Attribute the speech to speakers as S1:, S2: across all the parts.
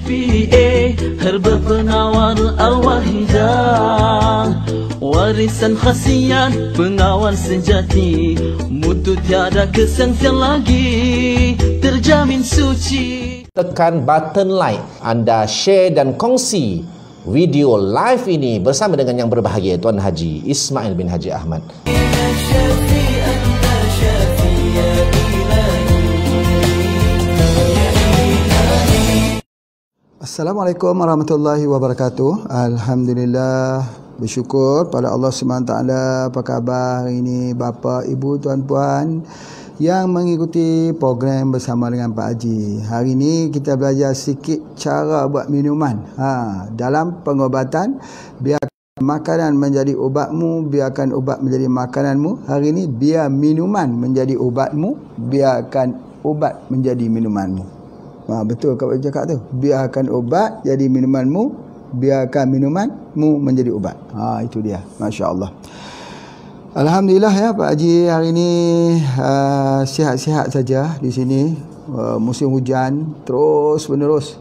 S1: Syafi'i, herba penawar arwah hijau, warisan khasiat pengawal sejati, mutu tiada kesengsian lagi, terjamin suci.
S2: Tekan button like, anda share dan kongsi video live ini bersama dengan yang berbahagia Tuan Haji Ismail bin Haji Ahmad.
S3: Assalamualaikum warahmatullahi wabarakatuh. Alhamdulillah, bersyukur pada Allah SWT. Apa khabar hari ini bapa, ibu, tuan-puan yang mengikuti program bersama dengan Pak Haji. Hari ini kita belajar sikit cara buat minuman. Dalam pengobatan, biarkan makanan menjadi ubatmu, biarkan ubat menjadi makananmu. Hari ini biar minuman menjadi ubatmu, biarkan ubat menjadi minumanmu. Betul kau cakap tu. Biarkan obat jadi minumanmu, biarkan minumanmu menjadi ubat. Itu dia. Masya Allah. Alhamdulillah ya Pak Haji, hari ini sihat-sihat saja di sini. Musim hujan terus menerus.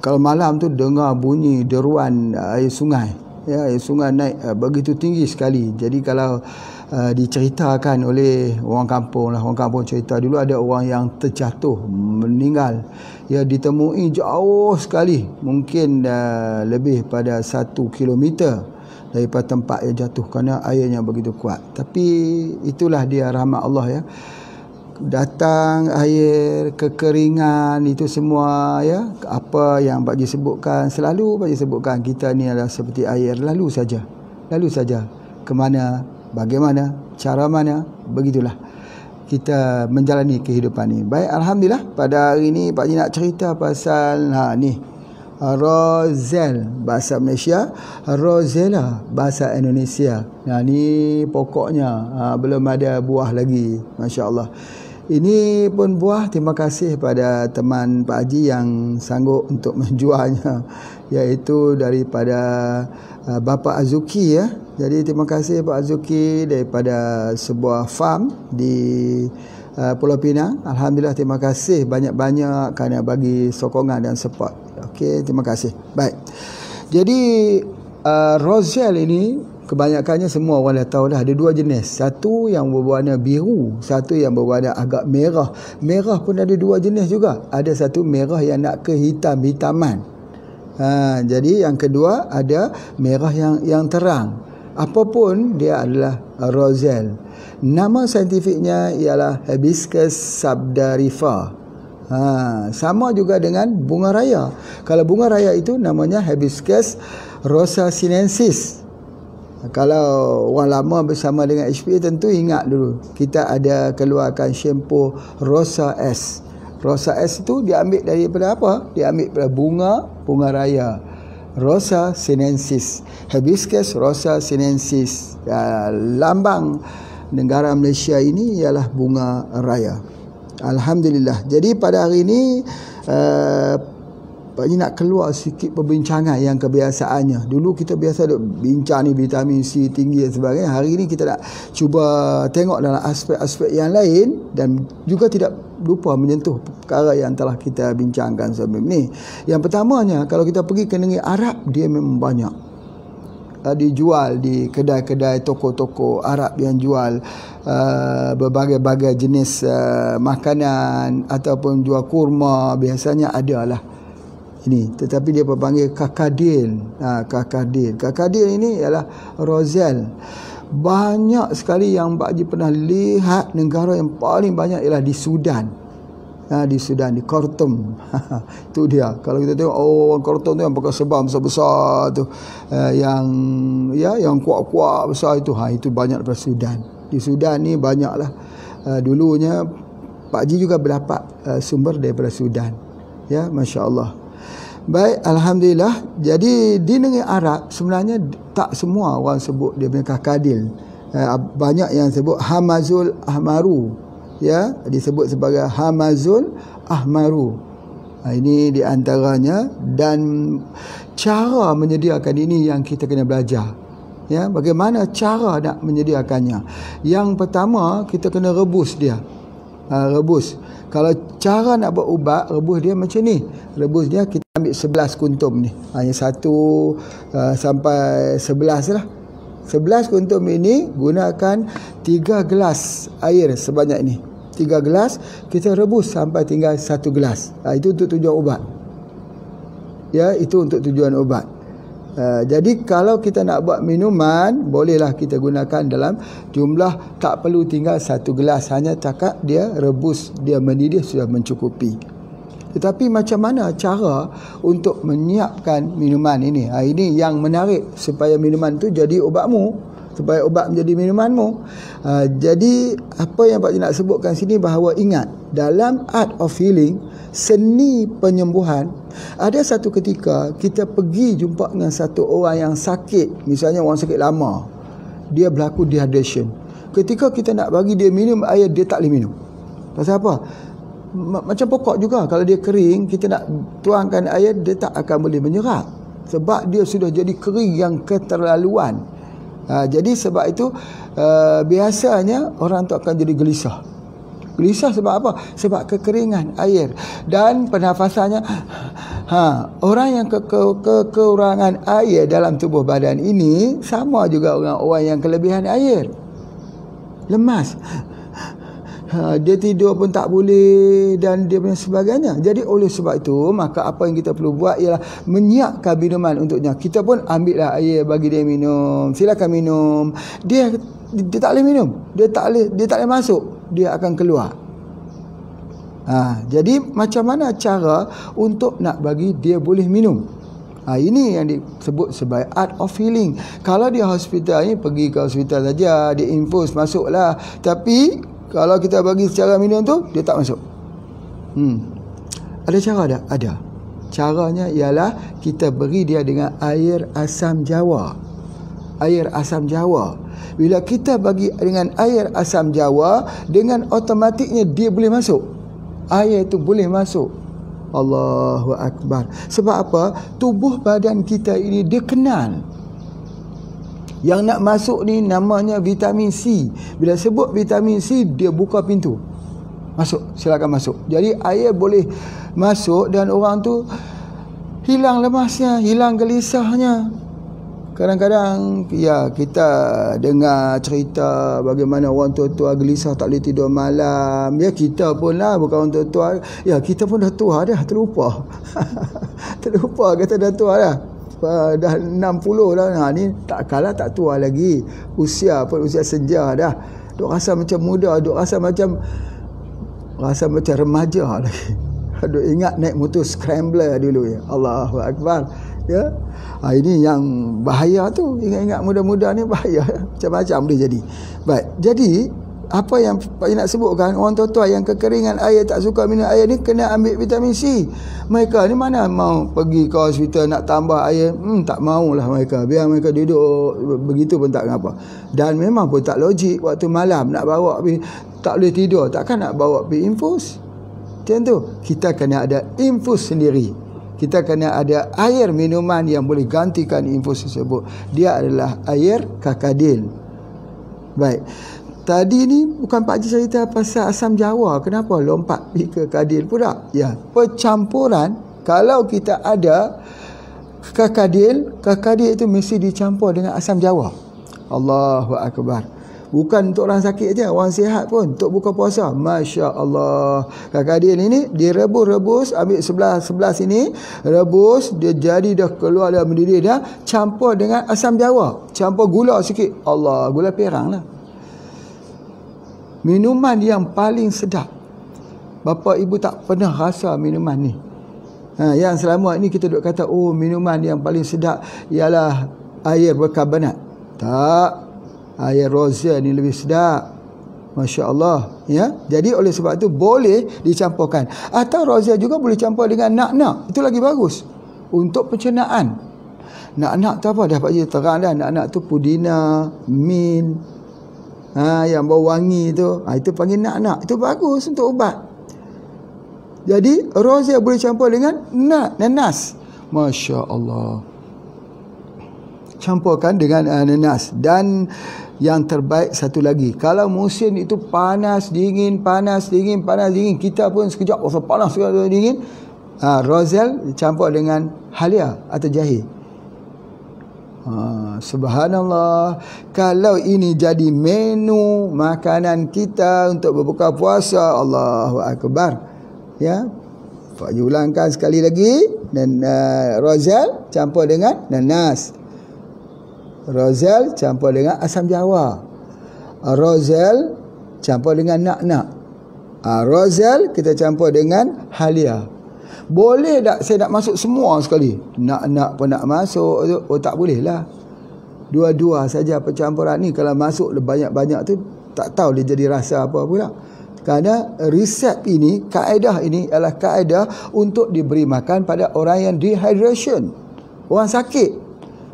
S3: Kalau malam tu dengar bunyi deruan air sungai. Ya, air sungai naik begitu tinggi sekali. Jadi kalau diceritakan oleh orang kampung lah, orang kampung cerita dulu ada orang yang terjatuh meninggal, ya, ditemui jauh sekali, mungkin lebih pada 1 kilometer daripada tempat ia jatuh kerana airnya begitu kuat. Tapi itulah dia rahmat Allah ya, datang air, kekeringan, itu semua ya, apa yang Pak Haji sebutkan, selalu Pak Haji sebutkan, kita ni adalah seperti air, lalu saja ke mana, bagaimana, cara mana, begitulah kita menjalani kehidupan ni. Baik, Alhamdulillah, pada hari ni Pak Haji nak cerita pasal ni Rozel bahasa Malaysia, Rozela bahasa Indonesia. Ni pokoknya belum ada buah lagi, Masya Allah. Ini pun buah, terima kasih pada teman Pak Haji yang sanggup untuk menjualnya, iaitu daripada Bapa Azuki ya. Jadi terima kasih Pak Azuki daripada sebuah farm di Pulau Pinang. Alhamdulillah, terima kasih banyak-banyak kerana bagi sokongan dan support. Okey, terima kasih. Baik. Jadi Rozel ini kebanyakannya semua orang dah tahu dah, ada 2 jenis. Satu yang berwarna biru, satu yang berwarna agak merah. Merah pun ada 2 jenis juga. Ada satu merah yang nak ke hitam-hitaman. Jadi yang kedua ada merah yang terang. Apapun dia adalah Rozel. Nama saintifiknya ialah Hibiscus subdarifa. Sama juga dengan bunga raya. Kalau bunga raya itu namanya Hibiscus rosa sinensis. Kalau orang lama bersama dengan HP tentu ingat dulu kita ada keluarkan shampoo Rosa S. Rosa S itu diambil daripada apa? Diambil daripada bunga raya, Rosa sinensis, Hibiscus rosa sinensis. Lambang negara Malaysia ini ialah bunga raya. Alhamdulillah. Jadi pada hari ini Pak Haji nak keluar sikit perbincangan yang kebiasaannya. Dulu kita biasa duk bincang ni vitamin C tinggi dan sebagainya. Hari ini kita nak cuba tengok dalam aspek-aspek yang lain dan juga tidak lupa menyentuh perkara yang telah kita bincangkan sebelum ni. Yang pertamanya, kalau kita pergi ke negeri Arab, dia memang banyak dijual di kedai-kedai, toko-toko Arab yang jual berbagai-bagai jenis makanan ataupun jual kurma, biasanya adalah ini, tetapi dia panggil kakadil. Kakadil ini ialah Rozel. Banyak sekali yang Pak Haji pernah lihat. Negara yang paling banyak ialah di Sudan. Di Sudan, di Khartoum. Itu dia. Kalau kita tengok orang Khartoum tu yang pakai serban besar-besar tu, yang kuat-kuat besar itu, itu banyak daripada Sudan. Di Sudan ni banyaklah. Dulunya Pak Haji juga berdapat sumber daripada Sudan. Ya, Masya Allah. Baik, Alhamdulillah. Jadi di negeri Arab sebenarnya tak semua orang sebut dia punya kakadil. Banyak yang sebut Hamazul Ahmaru, ya, disebut sebagai Hamazul Ahmaru. Ini di antaranya, dan cara menyediakan ini yang kita kena belajar. Ya, bagaimana cara nak menyediakannya? Yang pertama, kita kena rebus dia. rebus. Kalau cara nak buat ubat, rebus dia macam ni. Rebus dia kita ambil 11 kuntum ni. Hanya 1 sampai 11 lah. 11 kuntum ini gunakan 3 gelas air sebanyak ni. 3 gelas kita rebus sampai tinggal 1 gelas. Itu untuk tujuan ubat. Ya, itu untuk tujuan ubat. Jadi kalau kita nak buat minuman, bolehlah kita gunakan dalam jumlah tak perlu tinggal 1 gelas, hanya cakap dia rebus, dia mendidih sudah mencukupi. Tetapi macam mana cara untuk menyiapkan minuman ini? Ini yang menarik supaya minuman tu jadi ubatmu, supaya ubat menjadi minumanmu. Jadi apa yang Pak Cik nak sebutkan sini bahawa ingat, dalam art of healing, seni penyembuhan, ada satu ketika kita pergi jumpa dengan satu orang yang sakit, misalnya orang sakit lama, dia berlaku dehydration. Ketika kita nak bagi dia minum air, dia tak boleh minum. Pasal apa? Macam pokok juga, kalau dia kering, kita nak tuangkan air, dia tak akan boleh menyerap, sebab dia sudah jadi kering yang keterlaluan. Jadi sebab itu biasanya orang tu akan jadi gelisah. Gelisah sebab apa? Sebab kekeringan air dan pernafasannya. Orang yang kekurangan air dalam tubuh badan ini sama juga dengan orang yang kelebihan air. Lemas. Dia tidur pun tak boleh dan dia punya sebagainya. Jadi oleh sebab itu, maka apa yang kita perlu buat ialah menyiapkan minuman untuknya. Kita pun ambillah air bagi dia minum. Silakan minum. Dia tak boleh minum. Dia tak boleh masuk. Dia akan keluar. Jadi macam mana cara untuk nak bagi dia boleh minum? Ini yang disebut sebagai art of healing. Kalau dia hospital ni, pergi ke hospital saja, dia infus masuklah. Tapi kalau kita bagi secara minum tu, dia tak masuk. Ada cara tak? Ada. Caranya ialah kita beri dia dengan air asam jawa. Air asam jawa. Bila kita bagi dengan air asam jawa, dengan automatiknya dia boleh masuk. Air itu boleh masuk. Allahu Akbar. Sebab apa? Tubuh badan kita ini dia kenal. Yang nak masuk ni namanya vitamin C. Bila sebut vitamin C, dia buka pintu. Masuk, silakan masuk. Jadi air boleh masuk dan orang tu hilang lemasnya, hilang gelisahnya. Kadang-kadang ya kita dengar cerita bagaimana orang tua-tua gelisah tak boleh tidur malam. Ya kita pun lah, bukan orang tua-tua. Ya kita pun dah tua dah, terlupa. Terlupa kata dah tua dah. Dah 60 dah. Ni tak kalah tak tua lagi. Usia pun usia senja dah. Duk rasa macam muda, duk rasa macam remaja lagi. Duk ingat naik motor scrambler dulu ya. Allahu Akbar. Ya. Ini yang bahaya tu. Ingat-ingat muda-muda ni bahaya. Macam-macam boleh jadi. Baik. Jadi apa yang Pak Cik nak sebutkan, orang tua-tua yang kekeringan air, tak suka minum air ni, kena ambil vitamin C. Mereka ni mana mau pergi ke hospital nak tambah air? Tak maulah mereka. Biar mereka duduk begitu pun tak kenapa. Dan memang pun tak logik waktu malam nak bawa pergi, tak boleh tidur, takkan nak bawa pergi infus. Macam tu. Kita kena ada infus sendiri. Kita kena ada air minuman yang boleh gantikan infus tersebut. Dia adalah air kakadil. Baik. Tadi ni bukan Pak Haji cerita pasal asam jawa. Kenapa lompat pergi ke kadil pula? Ya, percampuran. Kalau kita ada kakadil itu mesti dicampur dengan asam jawa. Allahu Akbar. Bukan untuk orang sakit je, orang sihat pun untuk buka puasa. Masya Allah. Kakadil ini direbus, ambil sebelah sini, rebus, dia jadi dah keluar dah mendidih dah, campur dengan asam jawa, campur gula sikit. Allah, gula perang lah. Minuman yang paling sedap. Bapa ibu tak pernah rasa minuman ni. Yang selama ini kita duk kata, oh minuman yang paling sedap ialah air berkarbonat. Tak. Air rosé ni lebih sedap. Masya Allah. Ya? Jadi oleh sebab itu boleh dicampurkan. Atau rosé juga boleh campur dengan nak-nak. Itu lagi bagus. Untuk pencernaan. Nak-nak tu apa? Dah Pak Haji terang dah. Nak-nak tu pudina, mint. Yang bau wangi tu, itu panggil nak-nak. Itu bagus untuk ubat. Jadi rosé boleh campur dengan nanas. Masya Allah. campurkan dengan nanas. Dan yang terbaik satu lagi, kalau musim itu panas dingin, kita pun sekejap rasa panas sekejap dingin, Roselle campur dengan halia atau jahe. Subhanallah, kalau ini jadi menu makanan kita untuk berbuka puasa, Allahu Akbar. Ya, Pak ulangkan sekali lagi. Dan Roselle campur dengan nanas, Roselle campur dengan asam jawa, Roselle campur dengan nak-nak, Roselle kita campur dengan halia. Boleh tak saya nak masuk semua sekali? Nak pun nak masuk? Oh, tak boleh lah. Dua-dua saja percampuran ni. Kalau masuk banyak-banyak tu, tak tahu dia jadi rasa apa pula. Kerana resep ini, kaedah ini adalah kaedah untuk diberi makan pada orang yang dehydration, orang sakit.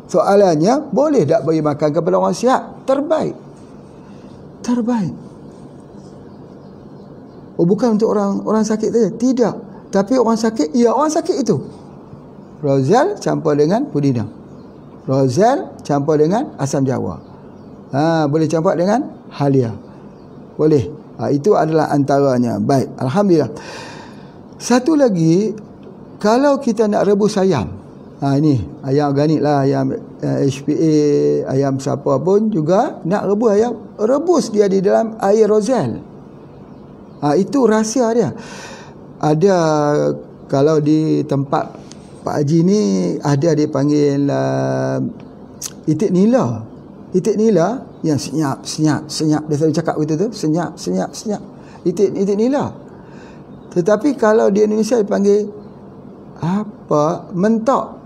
S3: Soalannya, boleh tak beri makan kepada orang sihat? Terbaik. Oh, bukan untuk orang sakit saja? Tidak. Tapi orang sakit, orang sakit itu. Roselle campur dengan pudina, Roselle campur dengan asam jawa. Boleh campur dengan halia. Boleh. Itu adalah antaranya. Baik, alhamdulillah. Satu lagi, kalau kita nak rebus ayam, ini ayam organik lah, ayam HPA, ayam siapa pun juga nak rebus ayam, rebus dia di dalam air Roselle. Itu rahsia dia. Ada, kalau di tempat Pak Haji ni ada dia panggil itik nila. Itik nila yang senyap. Dia selalu cakap begitu tu, senyap. Itik nila. Tetapi kalau di Indonesia dipanggil apa? Mentok.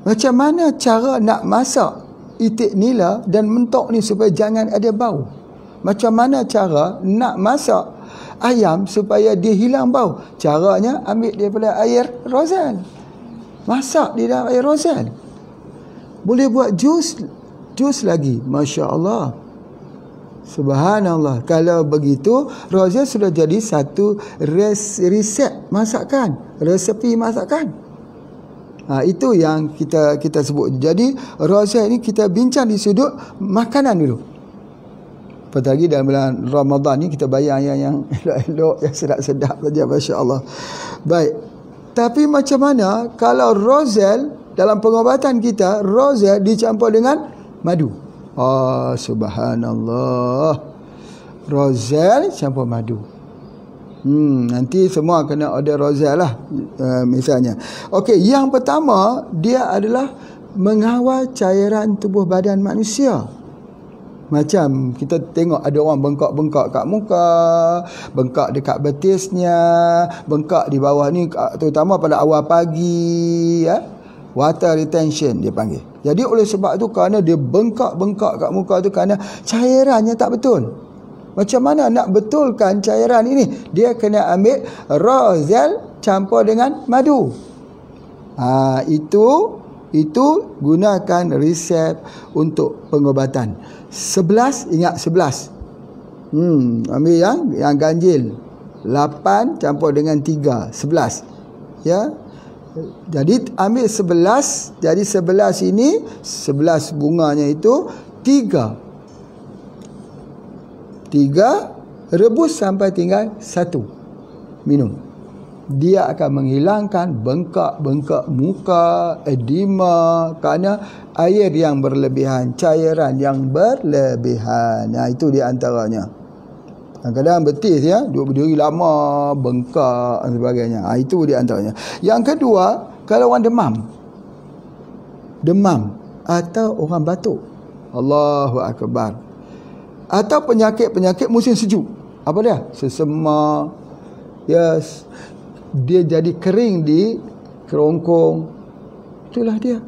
S3: Macam mana cara nak masak itik nila dan mentok ni supaya jangan ada bau? Macam mana cara nak masak ayam supaya dia hilang bau? Caranya ambil daripada air Roselle, masak di dalam air Roselle. Boleh buat jus lagi. Masya Allah, subhanallah. Kalau begitu, Roselle sudah jadi satu resep masakan, resepi masakan. Itu yang kita sebut. Jadi Roselle ini kita bincang di sudut makanan dulu. Apatagi dalam bulan Ramadan ni kita bayar yang elok-elok, yang sedap-sedap saja, masya-Allah. Baik. Tapi macam mana kalau Roselle dalam pengobatan kita, Roselle dicampur dengan madu? Subhanallah. Roselle campur madu. Nanti semua kena order Roselle lah, misalnya. Okey, yang pertama dia adalah mengawal cairan tubuh badan manusia. Macam kita tengok ada orang bengkak-bengkak kat muka, bengkak dekat betisnya, bengkak di bawah ni, terutama pada awal pagi, water retention dia panggil. Jadi oleh sebab tu, kerana dia bengkak-bengkak kat muka tu, kerana cairannya tak betul. Macam mana nak betulkan cairan ini? Dia kena ambil Roselle campur dengan madu. Itu gunakan resep untuk pengobatan. 11, ingat 11. Ambil yang ganjil. 8 campur dengan 3, 11. Ya. Jadi ambil 11, jadi 11 ini 11 bunganya itu 3 rebus sampai tinggal 1, minum. Dia akan menghilangkan bengkak-bengkak muka, edema, kerana air yang berlebihan, cairan yang berlebihan. Itu di antaranya. Kadang-kadang betis duduk berdiri lama, bengkak dan sebagainya. Itu di antaranya. Yang kedua, kalau orang demam atau orang batuk, Allahu Akbar, atau penyakit-penyakit musim sejuk. Apa dia? Sesama. Yes. Dia jadi kering di kerongkong. Itulah dia.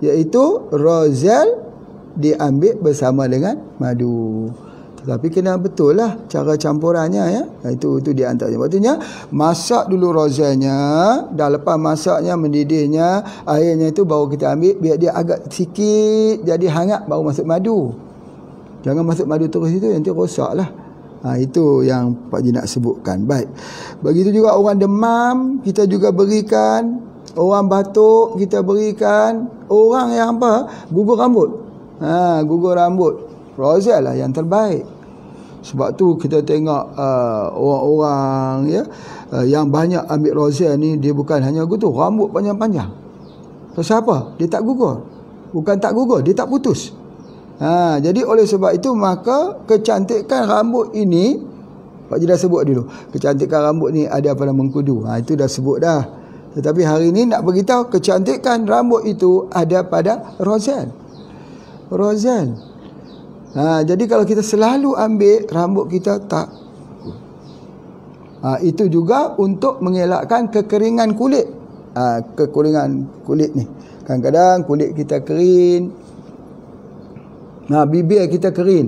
S3: Iaitu Roselle diambil bersama dengan madu. Tetapi kena betul lah cara campurannya, ya. Itu di antaranya. Maksudnya masak dulu Roselle-nya, dah lepas masaknya, mendidihnya, airnya itu baru kita ambil, biar dia agak sikit jadi hangat, baru masuk madu. Jangan masuk madu terus itu, nanti rosak lah. Itu yang Pak Ji nak sebutkan. Baik. Begitu juga orang demam, kita juga berikan Orang batuk kita berikan. Orang yang apa? Gugur rambut. Gugur rambut. Rozelle lah yang terbaik. Sebab tu kita tengok orang-orang ya yang banyak ambil Rozelle ni, dia bukan hanya gitu, rambut panjang-panjang. Pasal apa? Dia tak gugur. Bukan tak gugur, dia tak putus. Jadi oleh sebab itu maka kecantikan rambut ini, Pak Haji dah sebut dulu, kecantikan rambut ni ada pada mengkudu. Itu dah sebut dah. Tetapi hari ini nak beritahu kecantikan rambut itu ada pada Rozelle. Rozelle. Jadi kalau kita selalu ambil, rambut kita tak. Itu juga untuk mengelakkan kekeringan kulit. Kekeringan kulit ni. Kadang-kadang kulit kita kering. Bibir kita kering.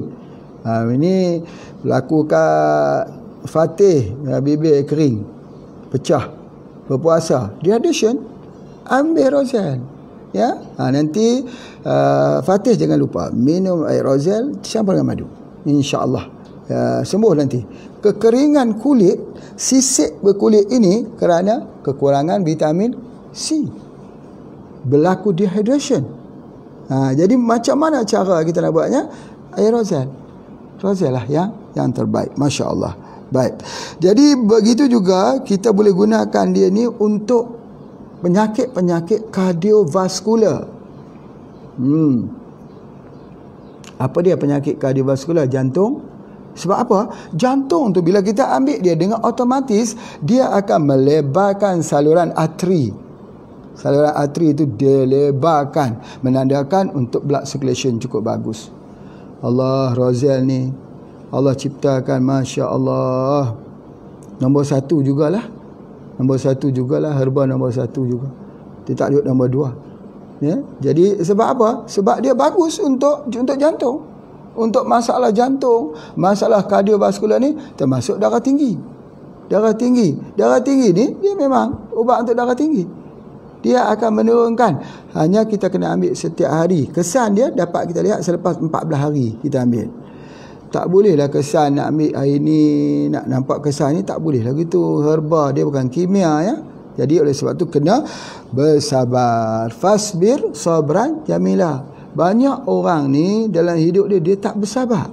S3: Ini berlaku kat Fatih, bibir kering, pecah, berpuasa, dehydration, ambil Rozelle. Ya, nanti Fatih jangan lupa minum air Rozelle campur dengan madu. InsyaAllah sembuh nanti. Kekeringan kulit, sisik berkulit ini kerana kekurangan vitamin C. Berlaku dehydration. Jadi macam mana cara kita nak buatnya? Air Rozelle. Rozelle lah yang terbaik. Masya Allah. Baik. Jadi begitu juga kita boleh gunakan dia ni untuk penyakit-penyakit kardiovaskular. Apa dia penyakit kardiovaskular? Jantung. Sebab apa? Jantung tu bila kita ambil dia dengan otomatis, dia akan melebarkan saluran arteri. Saluran arteri itu dilebarkan, menandakan untuk blood circulation cukup bagus. Allah, Rozelle ni Allah ciptakan, Masya Allah. Nombor 1 jugalah. Nombor 1 jugalah, herba nombor 1 juga. Dia tak duduk nombor 2. Ya? Jadi sebab apa? Sebab dia bagus untuk jantung. Untuk masalah jantung, masalah kardiovaskular ni, termasuk darah tinggi. Darah tinggi. Darah tinggi ni dia memang ubat untuk darah tinggi. Dia akan menurunkan. Hanya kita kena ambil setiap hari. Kesan dia dapat kita lihat selepas 14 hari kita ambil. Tak bolehlah kesan nak ambil hari ni, nak nampak kesan ni, tak boleh lah gitu. Herba dia bukan kimia ya. Jadi oleh sebab tu kena bersabar. Fasbir sabran jamila. Banyak orang ni dalam hidup dia tak bersabar.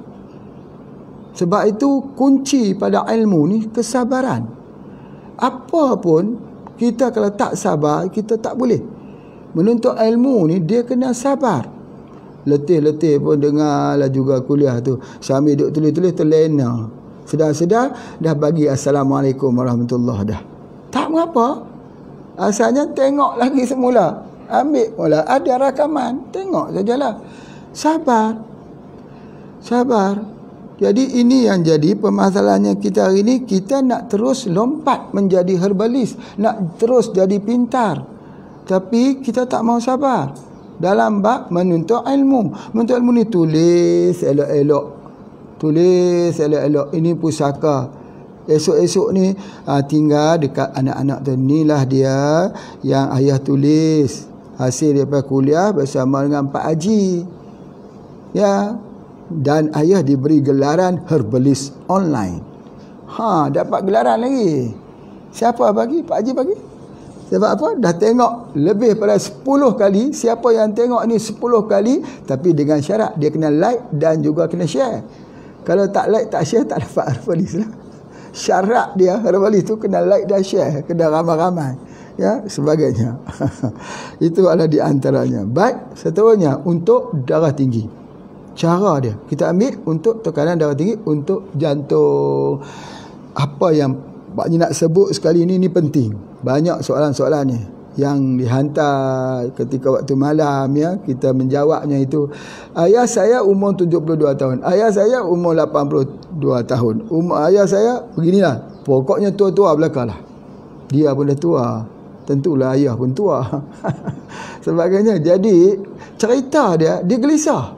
S3: Sebab itu kunci pada ilmu ni kesabaran. Apa pun kita kalau tak sabar, kita tak boleh. Menuntut ilmu ni dia kena sabar. Letih-letih pun dengarlah juga kuliah tu. Sambil duduk tulis-tulis terlena. Sedar-sedar dah bagi Assalamualaikum warahmatullahi dah. Tak mengapa. Asalnya tengok lagi semula. Ambil mula. Ada rakaman. Tengok sajalah. Sabar. Sabar. Jadi ini yang jadi permasalahannya kita hari ini. Kita nak terus lompat menjadi herbalist. Nak terus jadi pintar. Tapi kita tak mau sabar. Dalam bab menuntut ilmu. Menuntut ilmu ni tulis elok-elok. Tulis elok-elok. Ini pusaka. Esok-esok ni tinggal dekat anak-anak tu. Inilah dia yang ayah tulis. Hasil daripada kuliah bersama dengan Pak Haji. Ya. Dan ayah diberi gelaran herbalist online. Dapat gelaran lagi. Siapa bagi? Pak Haji bagi. Sebab apa? Dah tengok lebih pada 10 kali. Siapa yang tengok ni 10 kali, tapi dengan syarat dia kena like dan juga kena share. Kalau tak like, tak share, tak dapat herbalist lah. Syarat dia herbalist tu kena like dan share, kena ramai-ramai, ya, sebagainya. Itu adalah di antaranya. Baik, seterusnya untuk darah tinggi. Cara dia kita ambil untuk tekanan darah tinggi, untuk jantung. Apa yang Pak Haji nak sebut sekali ini penting. Banyak soalan-soalan ni yang dihantar ketika waktu malam ya, kita menjawabnya itu. Ayah saya umur 72 tahun. Ayah saya umur 82 tahun. Umur ayah saya beginilah. Pokoknya tua-tua belakalah. Dia pun dah tua. Tentulah ayah pun tua. Sebagainya. Jadi cerita dia gelisah.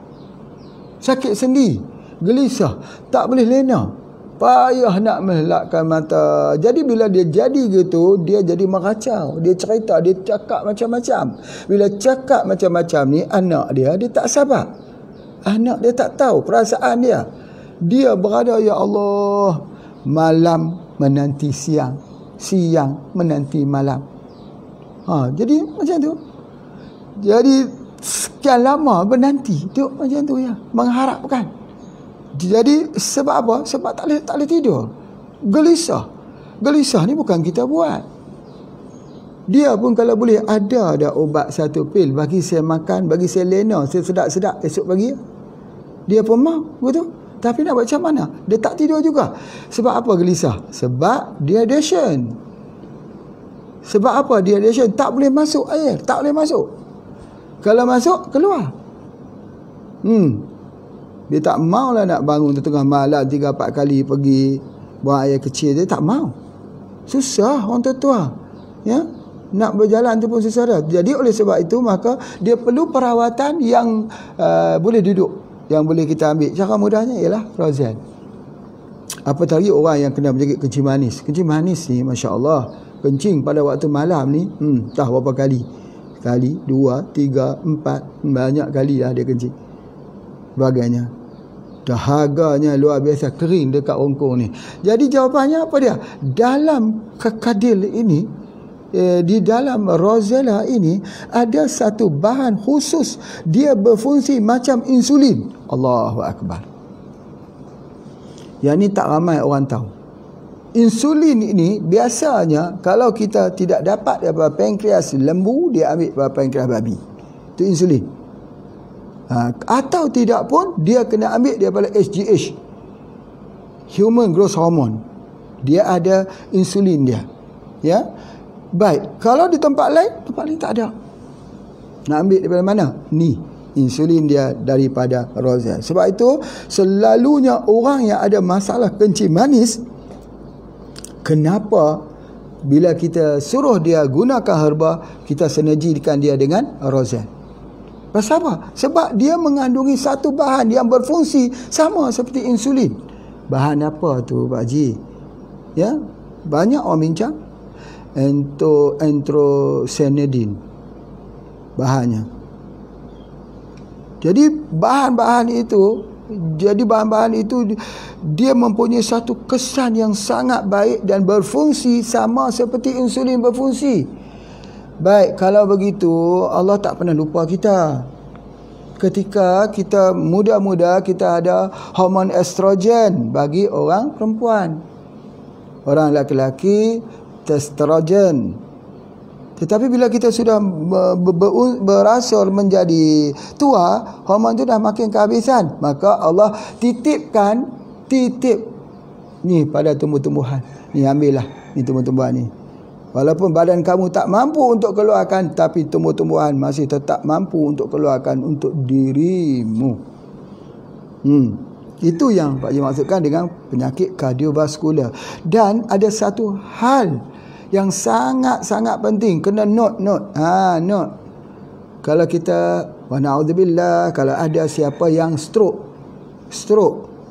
S3: Sakit sendi, gelisah, tak boleh lena. Payah nak melelakkan mata. Jadi bila dia jadi gitu, dia jadi meracau. Dia cerita, dia cakap macam-macam. Bila cakap macam-macam ni, anak dia tak sabar. Anak dia tak tahu perasaan dia. Dia berada, ya Allah, malam menanti siang, siang menanti malam. Jadi macam tu. Jadi sekian lama menanti, tengok macam tu ya, mengharapkan. Jadi sebab apa? Sebab tak boleh tidur. Gelisah. Gelisah ni bukan kita buat. Dia pun kalau boleh ada obat satu pil, bagi saya makan, bagi saya lena, saya sedap-sedap esok pagi. Dia pun mau, betul? Tapi nak buat macam mana? Dia tak tidur juga. Sebab apa gelisah? Sebab dehydration. Sebab apa dehydration? Tak boleh masuk air, tak boleh masuk. Kalau masuk, keluar. Dia tak maulah nak bangun tengah malam 3-4 kali pergi buang air kecil. Dia tak mau. Susah orang tua-tua. Ya? Nak berjalan tu pun susah dah. Jadi oleh sebab itu maka dia perlu perawatan yang boleh duduk, yang boleh kita ambil. Cara mudahnya ialah Rozel. Apatah lagi orang yang kena penyakit kencing manis. Kencing manis ni masya-Allah, kencing pada waktu malam ni tak berapa kali. Sekali, 2, 3, 4, banyak kali dah dia kencing. Sebagainya. Dahaganya luar biasa, kering dekat rongkong ni. Jadi jawapannya apa dia? Dalam kekadil ini, di dalam Rozella ini ada satu bahan khusus, dia berfungsi macam insulin. Allahu Akbar. Yang ni tak ramai orang tahu. Insulin ini biasanya kalau kita tidak dapat daripada pankreas lembu, dia ambil daripada pankreas babi. Itu insulin. Atau tidak pun dia kena ambil daripada HGH, Human Growth Hormone. Dia ada insulin dia. Ya. Baik, kalau di tempat lain tak ada. Nak ambil daripada mana? Ni, insulin dia daripada Rozelle. Sebab itu selalunya orang yang ada masalah kencing manis, kenapa bila kita suruh dia gunakan herba, kita sinergikan dia dengan Rozelle? Pasal apa? Sebab dia mengandungi satu bahan yang berfungsi sama seperti insulin. Bahan apa tu Pak Haji? Ya, banyak orang bincang. Androstenedione bahannya. Jadi bahan-bahan itu dia mempunyai satu kesan yang sangat baik dan berfungsi sama seperti insulin berfungsi. Baik, kalau begitu Allah tak pernah lupa kita. Ketika kita muda-muda, kita ada hormon estrogen bagi orang perempuan. Orang lelaki testosteron. Tetapi bila kita sudah berasal menjadi tua, hormon itu dah makin kehabisan. Maka Allah titip ni pada tumbuh-tumbuhan. Ni ambillah ni tumbuh-tumbuhan ni. Walaupun badan kamu tak mampu untuk keluarkan, tapi tumbuh-tumbuhan masih tetap mampu untuk keluarkan untuk dirimu. Itu yang Pak Haji maksudkan dengan penyakit kardiovaskular. Dan ada satu hal yang sangat-sangat penting, kena note. Kalau kita, wa na'udzubillah, kalau ada siapa yang stroke,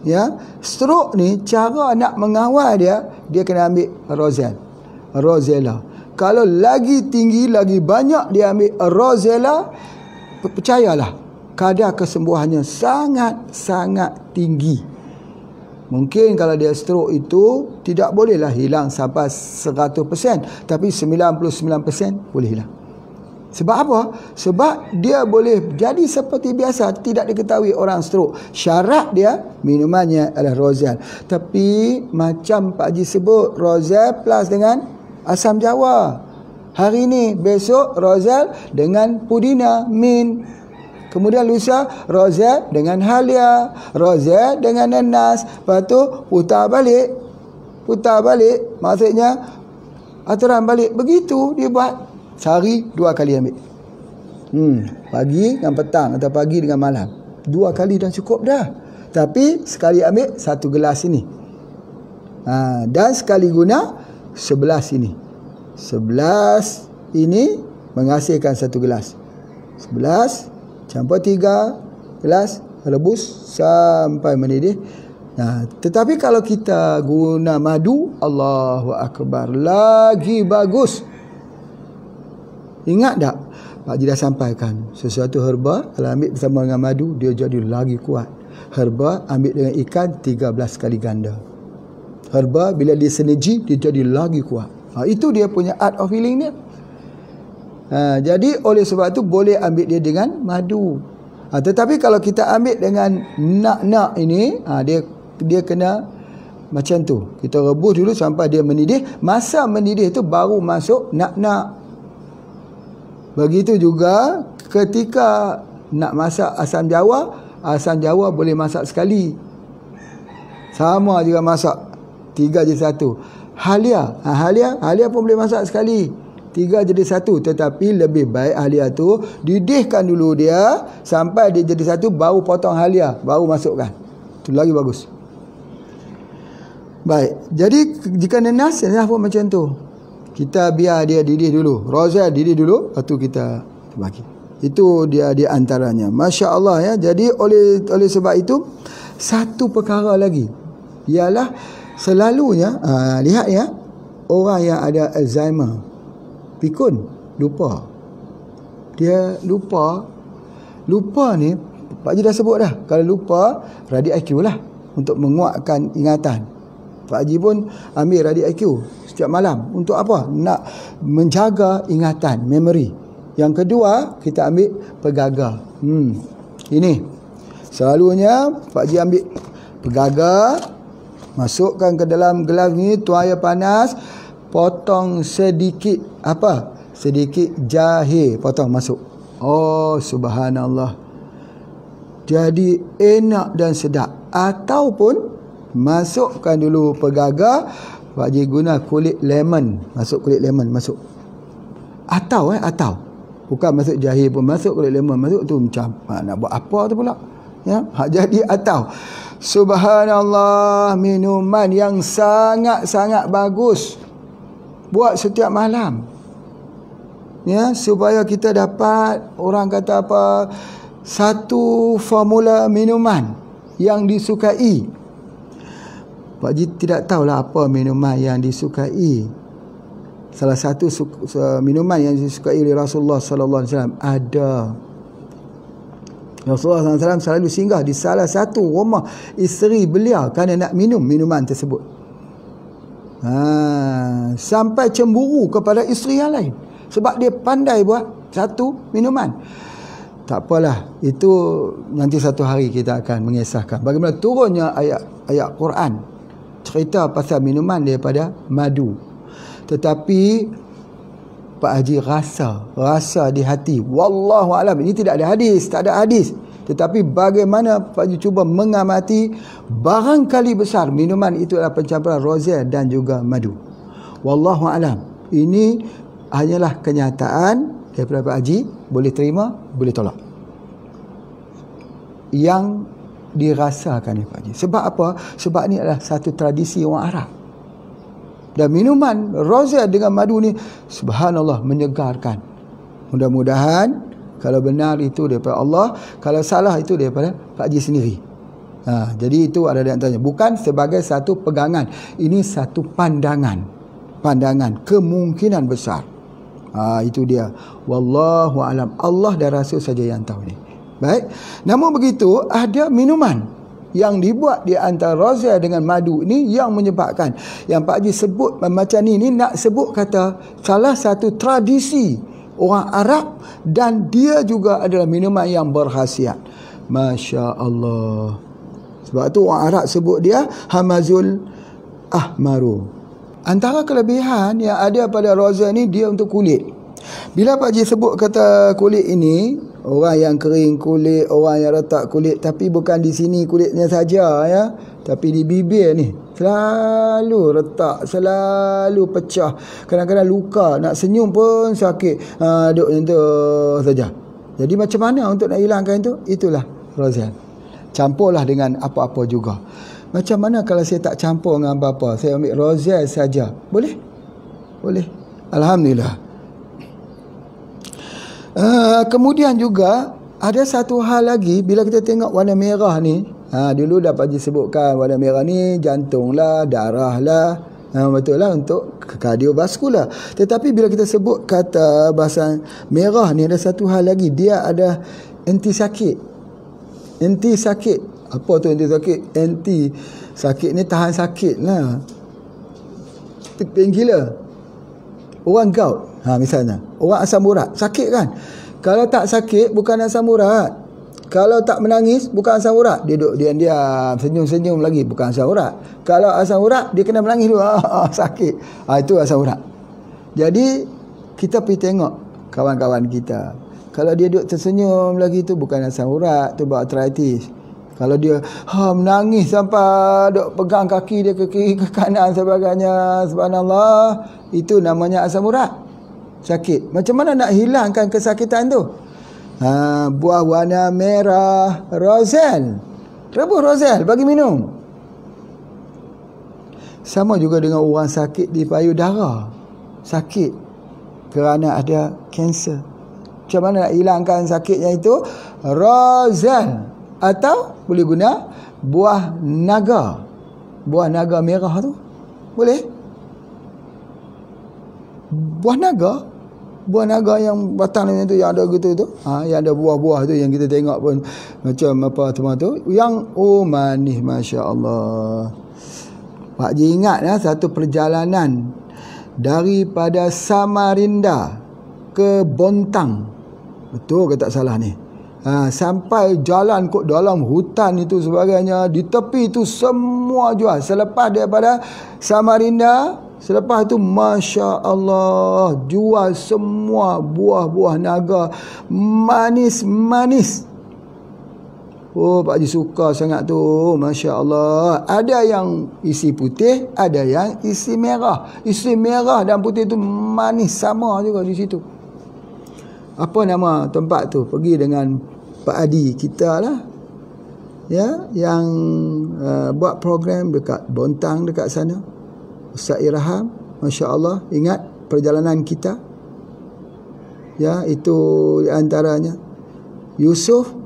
S3: ya, stroke ni cara nak mengawal dia kena ambil Rozella. Kalau lagi tinggi, lagi banyak dia ambil Rozella, percayalah kadar kesembuhannya sangat-sangat tinggi. Mungkin kalau dia stroke itu tidak bolehlah hilang sampai 100%, tapi 99% boleh hilang. Sebab apa? Sebab dia boleh jadi seperti biasa, tidak diketahui orang stroke. Syarat dia minumannya adalah Rozelle. Tapi macam Pak Haji sebut, Rozelle plus dengan asam jawa. Hari ni, besok Rozelle dengan pudina, mint. Kemudian lusa Rozelle dengan halia, Rozelle dengan nanas. Lepas tu putar balik. Maksudnya aturan balik. Begitu dia buat. Sehari 2 kali ambil. Pagi dengan petang atau pagi dengan malam. 2 kali dah cukup dah. Tapi sekali ambil 1 gelas ini. Dan sekali guna 11 ini. 11 ini menghasilkan 1 gelas. 11 campur 3 gelas, rebus sampai mendidih. Tetapi kalau kita guna madu, Allahu Akbar, lagi bagus. Ingat tak Pak Haji dah sampaikan, sesuatu herba kalau ambil bersama dengan madu, dia jadi lagi kuat. Herba ambil dengan ikan 13 kali ganda. Herba bila dia sinergi, dia jadi lagi kuat. Itu dia punya art of healing dia. Jadi oleh sebab tu boleh ambil dia dengan madu. Tetapi kalau kita ambil dengan nak ini, dia kena macam tu. Kita rebus dulu sampai dia mendidih. Masa mendidih tu baru masuk nak. Begitu juga ketika nak masak asam jawa boleh masak sekali. Sama juga masak 3 jadi 1. Halia pun boleh masak sekali. 3 jadi 1. Tetapi lebih baik halia tu didihkan dulu dia sampai dia jadi 1, baru potong halia, baru masukkan. Itu lagi bagus. Baik. Jadi jika nenas pun macam tu. Kita biar dia didih dulu. Roselle didih dulu, lepas tu kita bagi. Itu dia di antaranya. Masya Allah ya. Jadi oleh sebab itu, satu perkara lagi ialah selalunya lihat ya, orang yang ada Alzheimer, pikun, lupa. Dia lupa ni Pak Haji dah sebut dah. Kalau lupa, radio IQ lah untuk menguatkan ingatan. Pak Haji pun ambil radio IQ setiap malam. Untuk apa? Nak menjaga ingatan, memori. Yang kedua, kita ambil pegaga. Ini selalunya Pak Haji ambil pegaga, masukkan ke dalam gelas ni, tuang air panas, potong sedikit sedikit jahe, potong masuk. Oh subhanallah, jadi enak dan sedap. Ataupun masukkan dulu pegaga, Pak Haji guna kulit lemon, masuk kulit lemon, masuk. Atau bukan masuk jahe pun, masuk kulit lemon, masuk tu macam nak buat apa tu pula ya. Jadi atau subhanallah, minuman yang sangat-sangat bagus buat setiap malam ya, supaya kita dapat, orang kata apa, satu formula minuman yang disukai. Pak Haji tidak tahulah apa minuman yang disukai. Salah satu minuman yang disukai oleh Rasulullah sallallahu alaihi wasallam ada. Rasulullah sallallahu alaihi wasallam selalu singgah di salah satu rumah isteri beliau kerana nak minum minuman tersebut. Sampai cemburu kepada isteri yang lain sebab dia pandai buat satu minuman. Tak apalah, itu nanti satu hari kita akan mengisahkan bagaimana turunnya ayat Quran cerita pasal minuman daripada madu. Tetapi Pak Haji rasa di hati, wallahu alam, ini tak ada hadis, tetapi bagaimana Pak Haji cuba mengamati, barangkali besar minuman itu adalah pencampuran roselle dan juga madu. Wallahu alam, ini hanyalah kenyataan daripada Pak Haji, boleh terima, boleh tolak, yang dirasakan oleh Pak Haji. Sebab apa? Sebab ini adalah satu tradisi orang Arab. Dan minuman roselle dengan madu ni subhanallah menyegarkan. Mudah-mudahan kalau benar itu daripada Allah, kalau salah itu daripada Pak Haji sendiri. Jadi itu ada di antaranya, bukan sebagai satu pegangan, ini satu pandangan kemungkinan besar. Itu dia, wallahu alam, Allah dan Rasul saja yang tahu ni. Baik, namun begitu ada minuman yang dibuat di antara roselle dengan madu ni yang menyebabkan, yang Pak Haji sebut macam ni nak sebut kata salah satu tradisi orang Arab, dan dia juga adalah minuman yang berkhasiat. Masya Allah. Sebab tu orang Arab sebut dia hamazul ahmaru. Antara kelebihan yang ada pada roselle ni, dia untuk kulit. Bila Pak Haji sebut kata kulit ini, orang yang kering kulit, orang yang retak kulit, tapi bukan di sini kulitnya saja ya, tapi di bibir ni selalu retak, selalu pecah, kadang-kadang luka, nak senyum pun sakit, duduk macam tu saja. Jadi macam mana untuk nak hilangkan itu? Itulah roselle. Campurlah dengan apa-apa juga. Macam mana kalau saya tak campur dengan apa-apa, saya ambil roselle saja, boleh? Boleh, alhamdulillah. Kemudian juga ada satu hal lagi, bila kita tengok warna merah ni, dulu dah Pak Haji sebutkan warna merah ni jantung lah, darah lah, betul lah, untuk kardiovaskular. Tetapi bila kita sebut kata bahasa merah ni, ada satu hal lagi, dia ada anti sakit. Apa tu anti sakit? Anti sakit ni tahan sakit lah, painkiller. Orang gout, Misalnya orang asam urat sakit kan, kalau tak sakit bukan asam urat, kalau tak menangis bukan asam urat, dia duduk diam-diam senyum-senyum lagi bukan asam urat. Kalau asam urat dia kena menangis dulu, sakit, itu asam urat. Jadi kita pergi tengok kawan-kawan kita, kalau dia duduk tersenyum lagi tu bukan asam urat, tu arthritis. Kalau dia menangis sampai duk pegang kaki dia ke kiri ke kanan sebagainya, subhanallah, itu namanya asam urat, sakit. Macam mana nak hilangkan kesakitan tu? Buah warna merah, Rozel, rebus Rozel bagi minum. Sama juga dengan orang sakit di payudara, sakit kerana ada kanser. Macam mana nak hilangkan sakitnya itu? Rozel, atau boleh guna buah naga. Buah naga merah tu boleh. Buah naga yang batangnya tu yang ada gitu tu, yang ada buah-buah tu yang kita tengok pun macam apa semua tu, yang manis, masya-Allah. Pak Haji ingat satu perjalanan daripada Samarinda ke Bontang, betul ke tak salah ni, sampai jalan kot dalam hutan itu sebagainya, di tepi itu semua jual. Selepas daripada Samarinda, selepas itu Masya Allah, jual semua buah-buah naga manis-manis. Pak Haji suka sangat tu, Masya Allah. Ada yang isi putih, ada yang isi merah. Isi merah dan putih tu manis sama juga di situ. Apa nama tempat tu? Pergi dengan Pak Adi kita lah, ya, yang buat program dekat Bontang, dekat sana. Ustaz Irham, Masya Allah, ingat perjalanan kita, ya, itu antaranya. Yusuf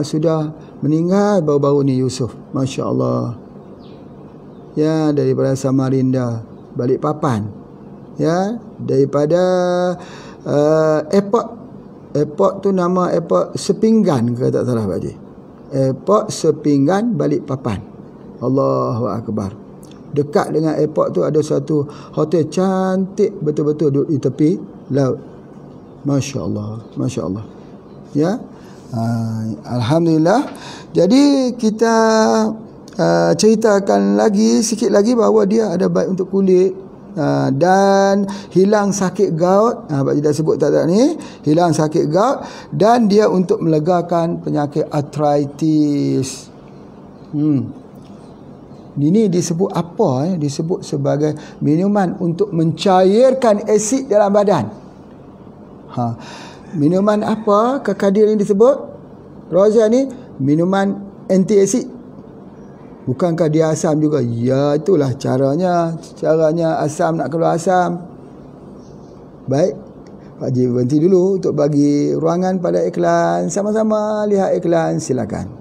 S3: sudah meninggal baru-baru ni, Yusuf, Masya Allah, ya, daripada Samarinda, Balikpapan, ya, daripada airport tu nama airport Sepinggan ke tak salah Pak Haji, airport Sepinggan Balikpapan. Allahu Akbar. Dekat dengan airport tu ada satu hotel cantik betul-betul, duduk di tepi laut. Masya Allah, Masya Allah, ya. Alhamdulillah. Jadi kita ceritakan lagi sikit lagi bahawa dia ada baik untuk kulit, dan hilang sakit gout. Pak Haji dah sebut tak ni, hilang sakit gout, dan dia untuk melegakan penyakit arthritis. Ini disebut apa? Disebut sebagai minuman untuk mencairkan asid dalam badan. Minuman apa Kakadir ini disebut? Rozel ni minuman anti asid. Bukankah dia asam juga? Ya, itulah caranya. Caranya asam nak keluar asam. Baik, Pak Haji berhenti dulu untuk bagi ruangan pada iklan. Sama-sama lihat iklan, silakan.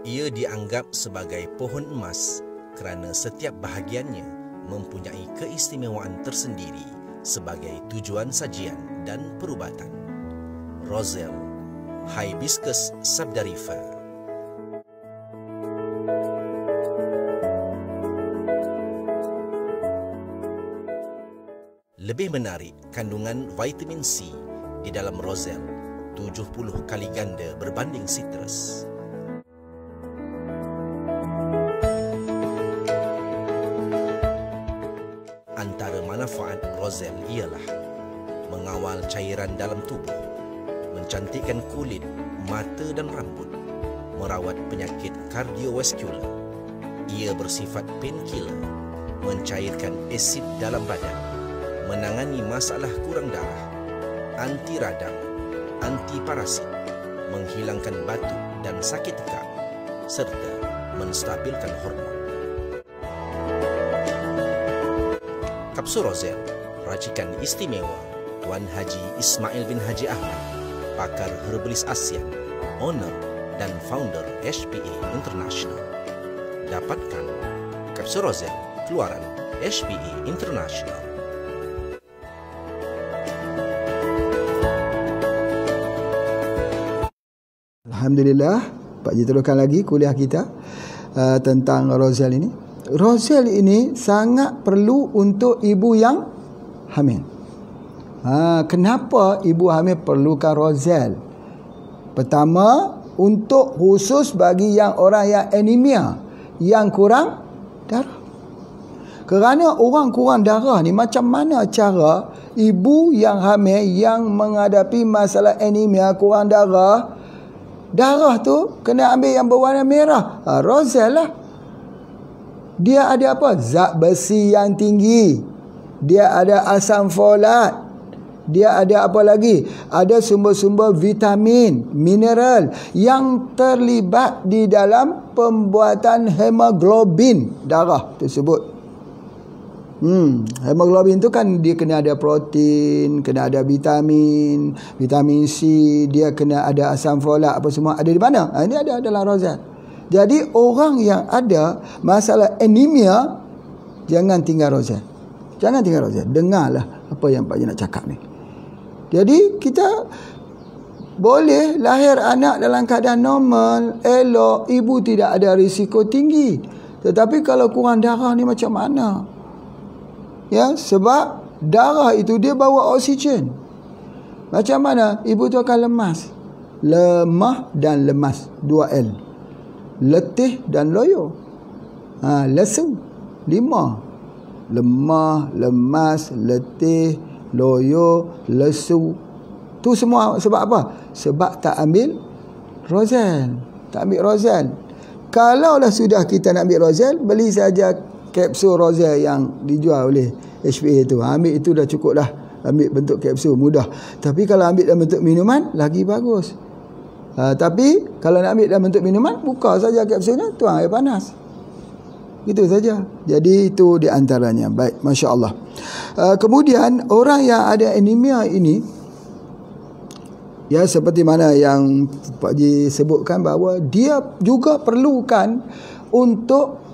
S4: Ia dianggap sebagai pohon emas kerana setiap bahagiannya mempunyai keistimewaan tersendiri sebagai tujuan sajian dan perubatan. Rozel, Hibiscus sabdarifera. Lebih menarik, kandungan vitamin C di dalam Rozel 70 kali ganda berbanding sitrus. Antara manfaat Rozel ialah mengawal cairan dalam tubuh, mencantikkan kulit, mata dan rambut, merawat penyakit kardiovaskular. Ia bersifat painkiller, mencairkan asid dalam badan, menangani masalah kurang darah, anti radang, anti parasit, menghilangkan batuk dan sakit tekak, serta menstabilkan hormon. Kapsul Rozel, racikan istimewa Tuan Haji Ismail bin Haji Ahmad, pakar herbalis ASEAN, owner dan founder HPA International. Dapatkan Kapsul Rozel keluaran HPA International.
S3: Alhamdulillah, Pak Ji teruskan lagi kuliah kita tentang Roselle ini. Roselle ini sangat perlu untuk ibu yang hamil. Kenapa ibu hamil perlukan Roselle? Pertama, untuk khusus bagi yang orang yang anemia, yang kurang darah. Kerana orang kurang darah ni, macam mana cara ibu yang hamil yang menghadapi masalah anemia, kurang darah, darah tu kena ambil yang berwarna merah. Roselle lah. Dia ada apa? Zat besi yang tinggi. Dia ada asam folat. Dia ada apa lagi? Ada sumber-sumber vitamin, mineral yang terlibat di dalam pembuatan hemoglobin darah tersebut. Hemoglobin tu kan dia kena ada protein, kena ada vitamin C, dia kena ada asam folat, apa semua ada di mana? Ini ada dalam Roselle. Jadi orang yang ada masalah anemia, jangan tinggal Roselle. Jangan tinggal Roselle. Dengarlah apa yang Pak Ji nak cakap ni. Jadi kita boleh lahir anak dalam keadaan normal, elok, ibu tidak ada risiko tinggi. Tetapi kalau kurang darah ni macam mana? Ya, sebab darah itu dia bawa oksigen. Macam mana? Ibu tu akan lemas. Lemah dan lemas. 2L. Letih dan loyo. Lesu. 5. Lemah, lemas, letih, loyo, lesu. Tu semua sebab apa? Sebab tak ambil Roselle. Tak ambil Roselle. Kalaulah sudah kita nak ambil Roselle, beli saja kapsul Roselle yang dijual oleh HPA tu. Ambil itu dah cukup dah. Ambil bentuk kapsul, mudah. Tapi kalau ambil dalam bentuk minuman, lagi bagus. Tapi kalau nak ambil dalam bentuk minuman, buka saja kapsulnya, tuang air panas. Itu saja. Jadi itu di antaranya. Baik, Masya Allah. Kemudian orang yang ada anemia ini, ya seperti mana yang Pak Ji sebutkan, bahawa dia juga perlukan untuk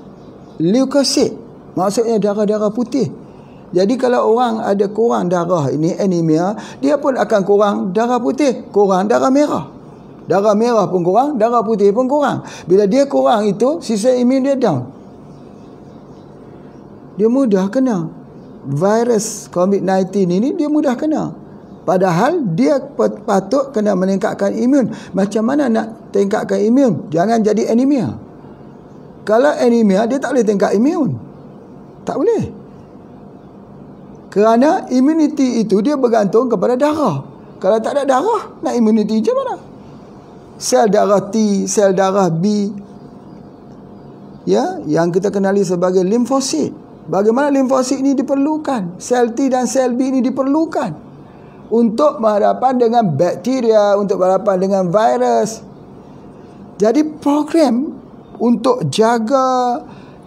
S3: leukosit, maksudnya darah-darah putih. Jadi kalau orang ada kurang darah ini, anemia, dia pun akan kurang darah putih, kurang darah merah. Darah merah pun kurang, darah putih pun kurang. Bila dia kurang itu, sistem imun dia down. Dia mudah kena virus COVID-19 ini, dia mudah kena. Padahal dia patut kena meningkatkan imun. Macam mana nak tingkatkan imun? Jangan jadi anemia. Kalau anemia, dia tak boleh tingkat imun. Tak boleh. Kerana immunity itu dia bergantung kepada darah. Kalau tak ada darah, nak immunity macam mana? Sel darah T, sel darah B, ya, yang kita kenali sebagai limfosit. Bagaimana limfosit ini diperlukan? Sel T dan sel B ini diperlukan untuk berhadapan dengan bakteria, untuk berhadapan dengan virus. Jadi program untuk jaga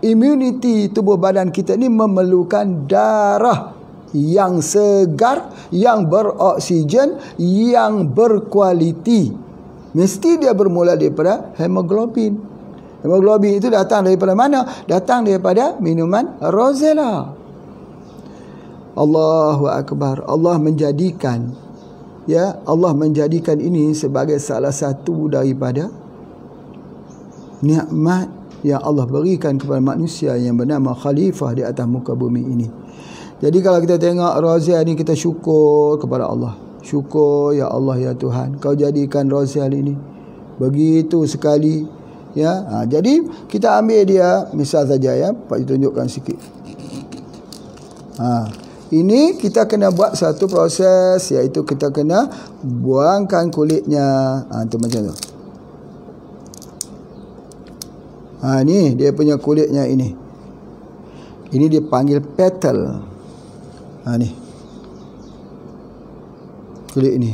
S3: immunity tubuh badan kita ni memerlukan darah yang segar, yang beroksigen, yang berkualiti. Mesti dia bermula daripada hemoglobin. Hemoglobin itu datang daripada mana? Datang daripada minuman Roselle. Allahu Akbar. Allah menjadikan, ya, Allah menjadikan ini sebagai salah satu daripada nikmat yang Allah berikan kepada manusia yang bernama khalifah di atas muka bumi ini. Jadi kalau kita tengok Roselle ni, kita syukur kepada Allah. Syukur, ya Allah, ya Tuhan, Kau jadikan Roselle ini begitu sekali, ya. Jadi kita ambil dia misal saja, ya. Pak tunjukkan sikit. Ini kita kena buat satu proses, iaitu kita kena buangkan kulitnya. Tu macam tu. Ni dia punya kulitnya ini. Ini dia panggil petal. Ni kulit ini.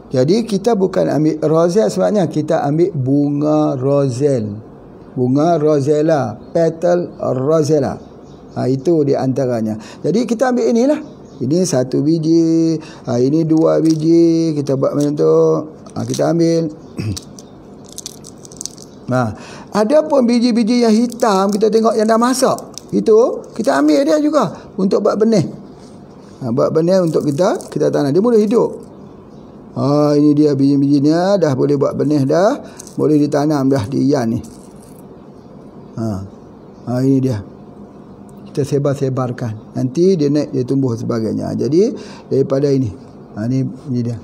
S3: Jadi kita bukan ambil Roselle sebenarnya, kita ambil bunga Roselle. Bunga Rosella, petal Rosella. Itu di antaranya. Jadi kita ambil inilah. Ini 1 biji, ini 2 biji, kita buat macam tu. Kita ambil. Ada pun biji-biji yang hitam, kita tengok yang dah masak, itu kita ambil dia juga untuk buat benih. Buat benih untuk kita tanam. Dia boleh hidup. Ini dia biji-bijinya, dah boleh buat benih dah, boleh ditanam dah di ian ni. Ini dia. Kita sebar-sebarkan. Nanti dia naik, dia tumbuh sebagainya. Jadi daripada ini. Ini dia.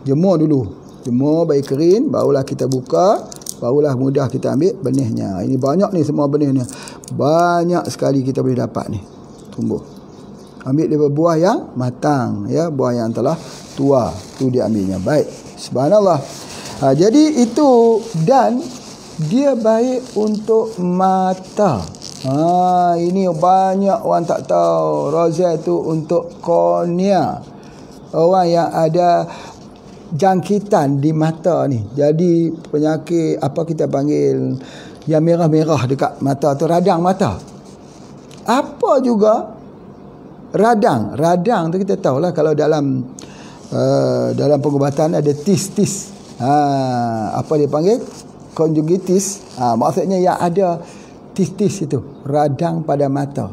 S3: Jemur dulu. Jemur bagi kering, barulah kita buka, barulah mudah kita ambil benihnya. Ini banyak ni semua benihnya. Banyak sekali kita boleh dapat ni. Tumbuh. Ambil daripada buah yang matang, ya, buah yang telah tua, tu dia ambilnya. Baik. Subhanallah. Jadi itu, dan dia baik untuk mata. Ini banyak orang tak tahu. Roselle tu untuk kornea. Orang yang ada jangkitan di mata ni. Jadi penyakit apa kita panggil yang merah-merah dekat mata tu, radang mata. Apa juga radang tu kita tahulah, kalau dalam pengubatan ada tis. Apa dia panggil? Konjugitis. Maksudnya yang ada tis itu, radang pada mata,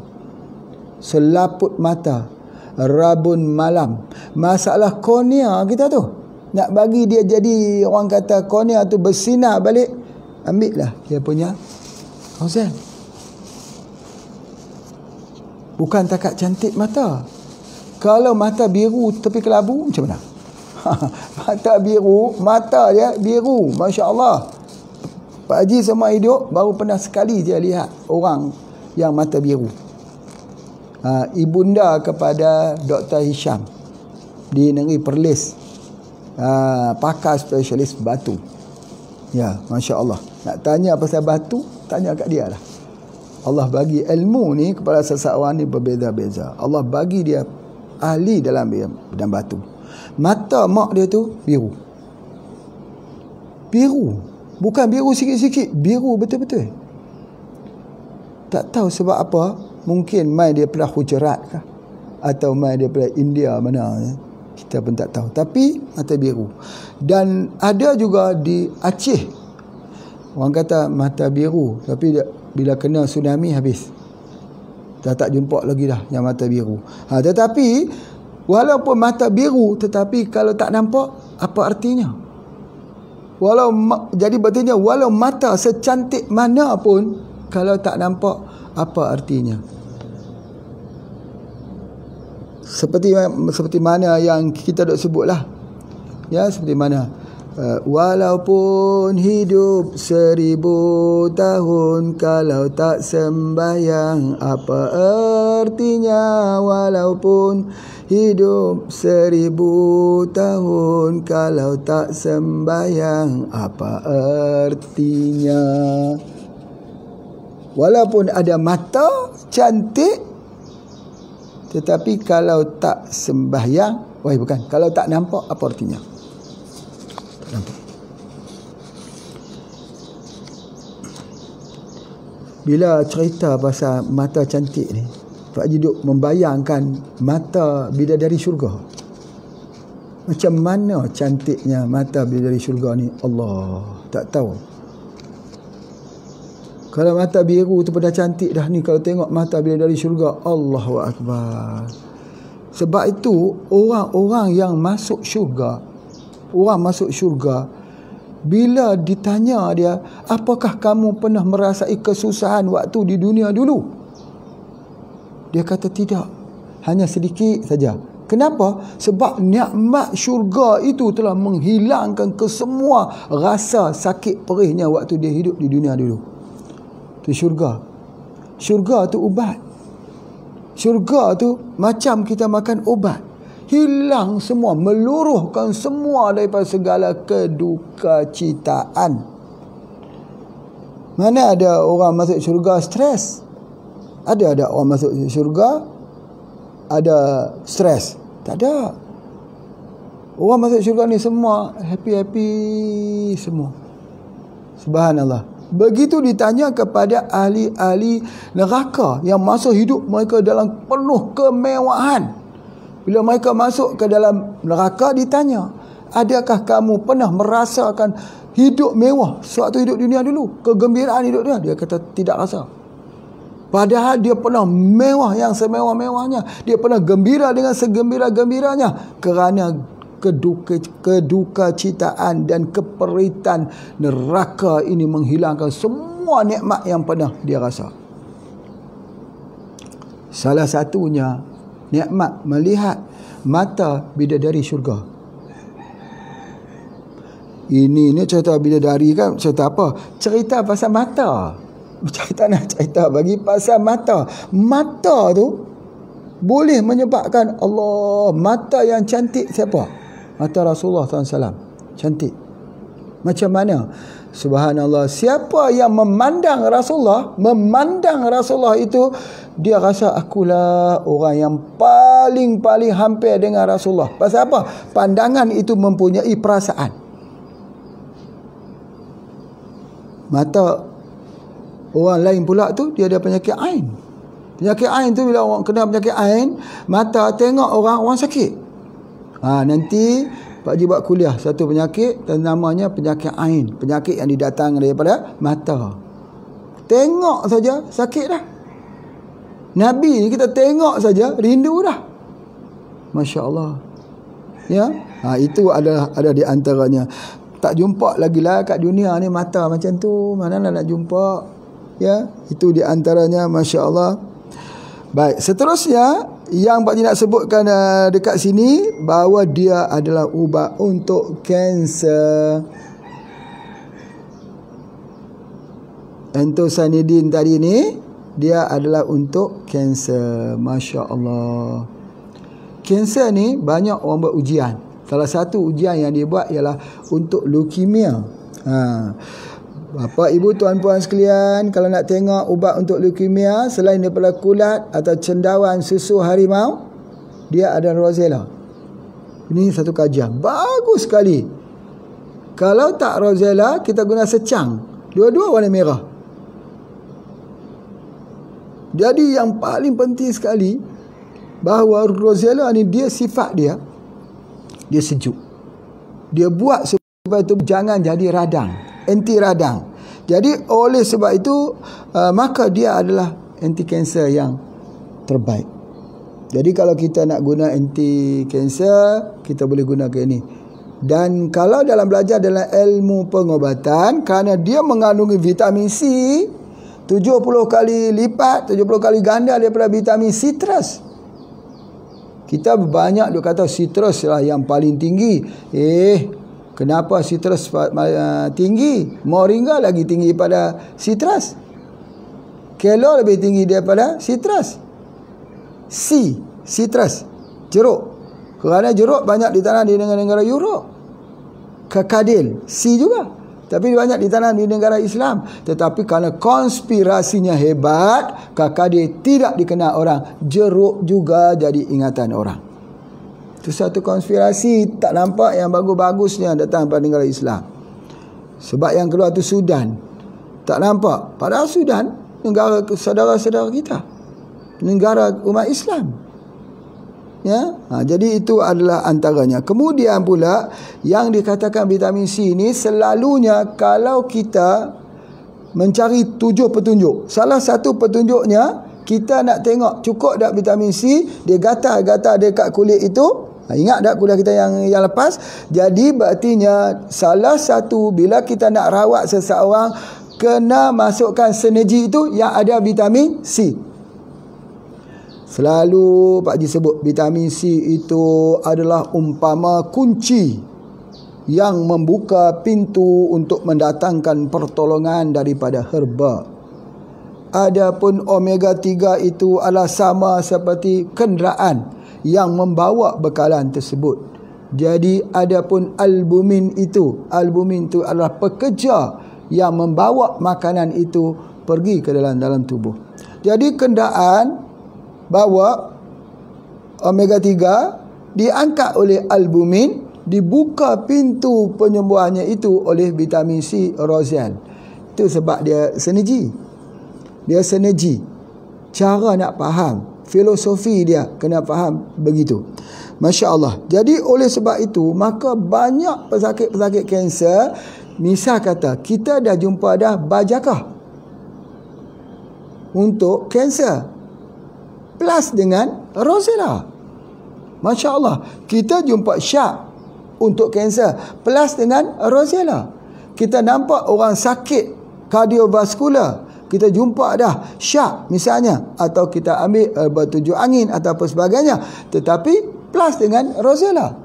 S3: selaput mata, rabun malam. Masalah kornea kita tu, nak bagi dia jadi, orang kata kornea tu bersinar balik, ambillah dia punya Roselle. Bukan takat cantik mata. Kalau mata biru tepi kelabu macam mana? Mata biru, mata dia biru, Masya Allah. Pak Haji semua hidup baru pernah sekali dia lihat orang yang mata biru. Ibunda kepada Dr. Hisham di Negeri Perlis, pakar spesialis batu. Ya, Masya Allah. Nak tanya pasal batu, tanya kat dia lah. Allah bagi ilmu ni kepada seseorang ni berbeza-beza. Allah bagi dia ahli dalam bidang batu. Mata mak dia tu biru. Bukan biru sikit-sikit, biru betul-betul. Tak tahu sebab apa. Mungkin mai dia pernah Gujarat kah, atau mai dia pernah India mana, kita pun tak tahu. Tapi mata biru. Dan ada juga di Aceh, orang kata mata biru, tapi dia, bila kena tsunami habis, dah tak jumpa lagi dah yang mata biru. Tetapi walaupun mata biru, tetapi kalau tak nampak, apa artinya? Jadi berarti walau mata secantik mana pun, kalau tak nampak, apa artinya? Seperti mana yang kita dah sebutlah. Ya, seperti mana? Walaupun hidup 1000 tahun, kalau tak sembahyang, apa artinya? Walaupun hidup 1000 tahun, kalau tak sembahyang, apa artinya? Walaupun ada mata cantik, tetapi kalau tak sembahyang, kalau tak nampak, apa artinya? Nampak. Bila cerita pasal mata cantik ni, Pak Haji duk membayangkan mata bidadari syurga. Macam mana cantiknya mata bidadari syurga ni, Allah tak tahu. Kalau mata biru tu pada cantik dah ni, kalau tengok mata bidadari syurga, Allahu Akbar. Sebab itu orang-orang yang masuk syurga, bila ditanya dia, apakah kamu pernah merasai kesusahan waktu di dunia dulu? Dia kata tidak, hanya sedikit saja. Kenapa? Sebab nikmat syurga itu telah menghilangkan kesemua rasa sakit perihnya waktu dia hidup di dunia dulu. Itu syurga. Syurga tu ubat. Syurga tu macam kita makan ubat. Hilang semua, meluruhkan semua daripada segala kedukacitaan. Mana ada orang masuk syurga stres? Ada orang masuk syurga ada stres? Tak ada. Orang masuk syurga ni semua happy-happy semua. Subhanallah. Begitu ditanya kepada ahli-ahli neraka yang masa hidup mereka dalam penuh kemewahan. Bila mereka masuk ke dalam neraka, ditanya, adakah kamu pernah merasakan hidup mewah sewaktu hidup dunia dulu? Kegembiraan hidup dunia? Dia kata tidak rasa. Padahal dia pernah mewah yang semewah-mewahnya. Dia pernah gembira dengan segembira-gembiranya. Kerana keduka citaan dan keperitan neraka ini menghilangkan semua nikmat yang pernah dia rasa. Salah satunya nikmat melihat mata bidadari syurga. Ini cerita bidadari kan, cerita apa? Cerita pasal mata. Kita nak cerita bagi pasal mata. Mata tu boleh menyebabkan Allah, mata yang cantik siapa? Mata Rasulullah SAW. Cantik. Macam mana? Subhanallah. Siapa yang memandang Rasulullah itu, dia rasa akulah orang yang paling hampir dengan Rasulullah. Pasal apa? Pandangan itu mempunyai perasaan. Mata orang lain pula tu, dia ada penyakit ain. Penyakit ain tu, bila orang kena penyakit ain, mata tengok orang sakit. Nanti Pak Haji buat kuliah satu penyakit dan namanya penyakit ain, penyakit yang didatang daripada mata. Tengok saja sakit dah. Nabi ni kita tengok saja rindu dah. Masya Allah. Ya, itu ada di antaranya. Tak jumpa lagi lah kat dunia ni mata macam tu. Mana nak jumpa? Ya, itu di antaranya. Masya Allah. Baik, seterusnya yang Pak Haji nak sebutkan dekat sini, bahawa dia adalah ubat untuk kanser. Antosanidin tadi ni, dia adalah untuk kanser. Masya Allah. Kanser ni banyak orang buat ujian. Salah satu ujian yang dia buat ialah untuk leukemia. Bapak, ibu, tuan-puan sekalian, kalau nak tengok ubat untuk leukemia, selain daripada kulat atau cendawan susu harimau, dia ada Rosella. Ini satu kajian bagus sekali. Kalau tak Rosella, kita guna secang. Dua-dua warna merah. Jadi yang paling penting sekali, bahawa Rosella ni, dia sifat dia sejuk. Dia buat supaya itu jangan jadi radang, anti radang. Jadi oleh sebab itu maka dia adalah anti kanser yang terbaik. Jadi kalau kita nak guna anti kanser, kita boleh gunakan ini. Dan kalau dalam belajar dalam ilmu pengobatan, kerana dia mengandungi vitamin C 70 kali lipat, 70 kali ganda daripada vitamin citrus. Kita banyak duk kata citrus lah yang paling tinggi. Kenapa citrus tinggi? Moringa lagi tinggi pada citrus. Kelo lebih tinggi daripada citrus. Citrus, jeruk. Kerana jeruk banyak ditanam di negara Europe. Kakadil, C juga. Tapi banyak ditanam di negara Islam. Tetapi kerana konspirasinya hebat, kakadil tidak dikenal orang. Jeruk juga jadi ingatan orang. Itu satu konspirasi tak nampak yang bagus-bagusnya datang pada negara Islam. Sebab yang keluar tu Sudan. Tak nampak. Padahal Sudan negara saudara-saudara kita. Negara umat Islam. Ya, jadi itu adalah antaranya. Kemudian pula yang dikatakan vitamin C ni, selalunya kalau kita mencari 7 petunjuk, salah satu petunjuknya kita nak tengok cukup tak vitamin C. Dia gatal-gatal dekat kulit itu. Ingat tak kuliah kita yang lepas? Jadi berartinya salah satu, bila kita nak rawat seseorang, kena masukkan sinergi itu yang ada vitamin C. Selalu Pak Haji sebut vitamin C itu adalah umpama kunci yang membuka pintu untuk mendatangkan pertolongan daripada herba. Adapun omega 3 itu adalah sama seperti kenderaan yang membawa bekalan tersebut. Jadi adapun albumin itu adalah pekerja yang membawa makanan itu pergi ke dalam tubuh. Jadi kenderaan bawa omega 3 diangkat oleh albumin, dibuka pintu penyembuhannya itu oleh vitamin C Roselle. Itu sebab dia sinergi. Cara nak faham, filosofi dia kena faham begitu. Masya Allah. Jadi oleh sebab itu, maka banyak pesakit-pesakit kanser, misal kata kita dah jumpa dah bajakah untuk kanser plus dengan Rosella. Masya Allah. Kita jumpa syak untuk kanser, plus dengan Rosella. Kita nampak orang sakit kardiovaskular, kita jumpa dah syak misalnya, atau kita ambil bertujuh angin atau apa sebagainya, tetapi plus dengan Rosella.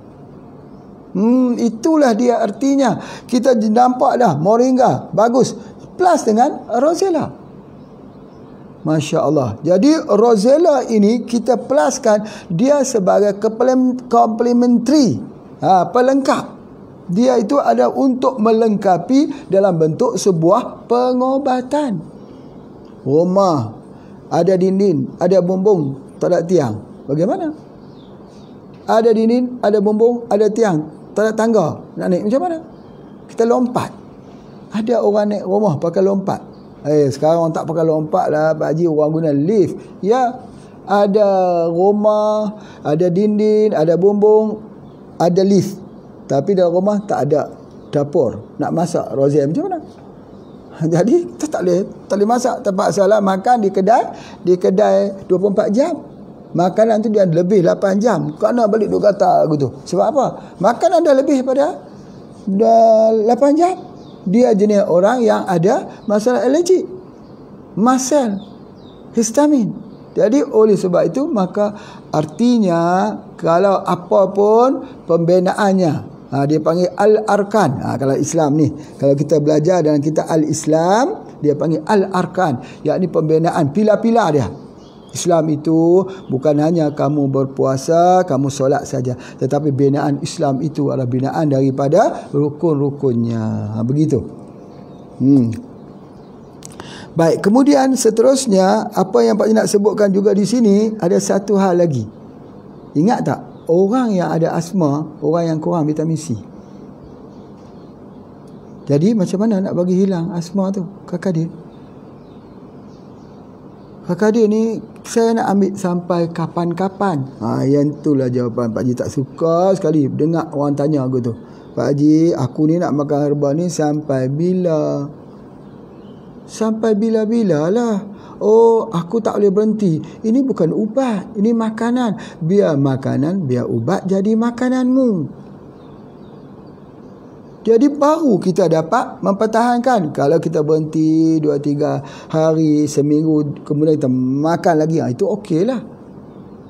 S3: Itulah dia artinya. Kita nampak dah moringa bagus, plus dengan Rosella. Masya Allah. Jadi Rosella ini kita pluskan dia sebagai complementary, pelengkap. Dia itu ada untuk melengkapi dalam bentuk sebuah pengobatan. Rumah ada dinding, ada bumbung, tak ada tiang, bagaimana? Ada dinding, ada bumbung, ada tiang, tak ada tangga, nak naik macam mana? Kita lompat. Ada orang naik rumah pakai lompat. Sekarang orang tak pakai lompat lah Pak Haji, orang guna lift. Ya, ada rumah, ada dinding, ada bumbung, ada lift. Tapi dalam rumah tak ada dapur. Nak masak Rosella macam mana? Jadi kita tak boleh masak. Terpaksa lah makan di kedai 24 jam. Makanan tu dia lebih 8 jam. Kena balik 2 kata gitu. Sebab apa? Makanan dah lebih pada 8 jam. Dia jenis orang yang ada masalah alergi, masel, histamin. Jadi oleh sebab itu, maka artinya kalau apa pun pembinaannya, dia panggil Al-Arkan. Kalau Islam ni, kalau kita belajar dalam kitab Al-Islam, dia panggil Al-Arkan, yakni pembinaan pilar-pilar dia. Islam itu bukan hanya kamu berpuasa, kamu solat saja, tetapi binaan Islam itu adalah binaan daripada rukun-rukunnya. Begitu. Baik, kemudian seterusnya apa yang Pak Haji nak sebutkan juga di sini, ada satu hal lagi. Ingat tak? Orang yang ada asma, orang yang kurang vitamin C. Jadi macam mana nak bagi hilang asma tu, kakak dia? Kakak dia ni saya nak ambil sampai kapan-kapan? Yang itulah jawapan Pak Haji. Tak suka sekali dengar orang tanya aku tu. Pak Haji, aku ni nak makan herba ni sampai bila? Sampai bila-bila lah. Oh, aku tak boleh berhenti. Ini bukan ubat, ini makanan. Biar makanan, biar ubat jadi makananmu. Jadi baru kita dapat mempertahankan. Kalau kita berhenti 2-3 hari, seminggu, kemudian kita makan lagi, itu okey lah.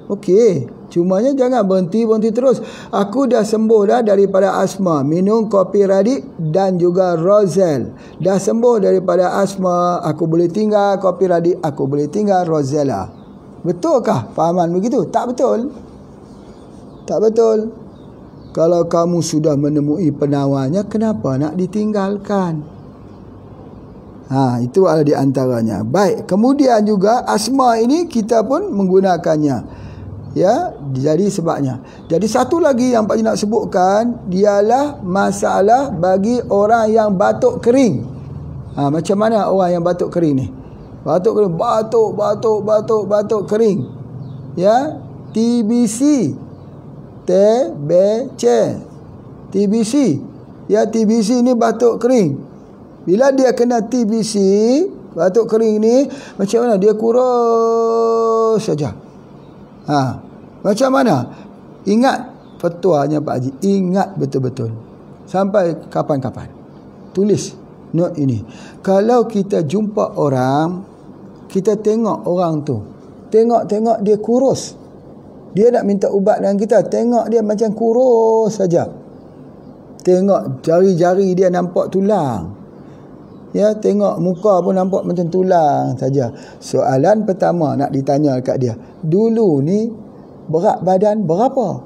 S3: Okey. Cumanya jangan berhenti terus. Aku dah sembuh dah daripada asma, minum kopi radik dan juga Rosella. Dah sembuh daripada asma, aku boleh tinggal kopi radik, aku boleh tinggal Rosella. Betulkah fahaman begitu? Tak betul. Tak betul. Kalau kamu sudah menemui penawarnya, kenapa nak ditinggalkan? Itu ada di antaranya. Baik, kemudian juga asma ini kita pun menggunakannya. Ya, jadi sebabnya. Jadi satu lagi yang Pak Haji nak sebutkan, dialah masalah bagi orang yang batuk kering. Macam mana orang yang batuk kering ni? Batuk kering, batuk kering. Ya, TBC. TBC. Ya, TBC ni batuk kering. Bila dia kena TBC, batuk kering ni, macam mana? Dia kurus saja. Macam mana? Ingat petuanya Pak Haji. Ingat betul-betul. Sampai kapan-kapan. Tulis note ini. Kalau kita jumpa orang, kita tengok orang tu. Tengok dia kurus. Dia nak minta ubat dengan kita, tengok dia macam kurus saja. Tengok jari-jari dia nampak tulang. Ya, tengok muka pun nampak macam tulang saja. Soalan pertama nak ditanya dekat dia, dulu ni berat badan berapa?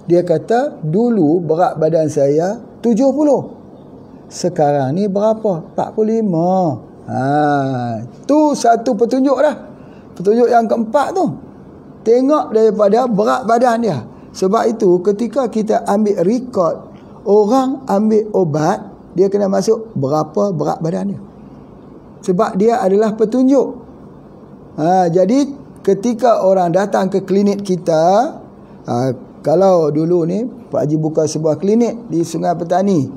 S3: Dia kata, dulu berat badan saya 70. Sekarang ni berapa? 45. Tu satu petunjuk dah. Petunjuk yang keempat tu. Tengok daripada berat badan dia. Sebab itu ketika kita ambil rekod, orang ambil ubat, dia kena masuk berapa berat badan dia. Sebab dia adalah petunjuk. Jadi ketika orang datang ke klinik kita, kalau dulu ni Pak Haji buka sebuah klinik di Sungai Petani.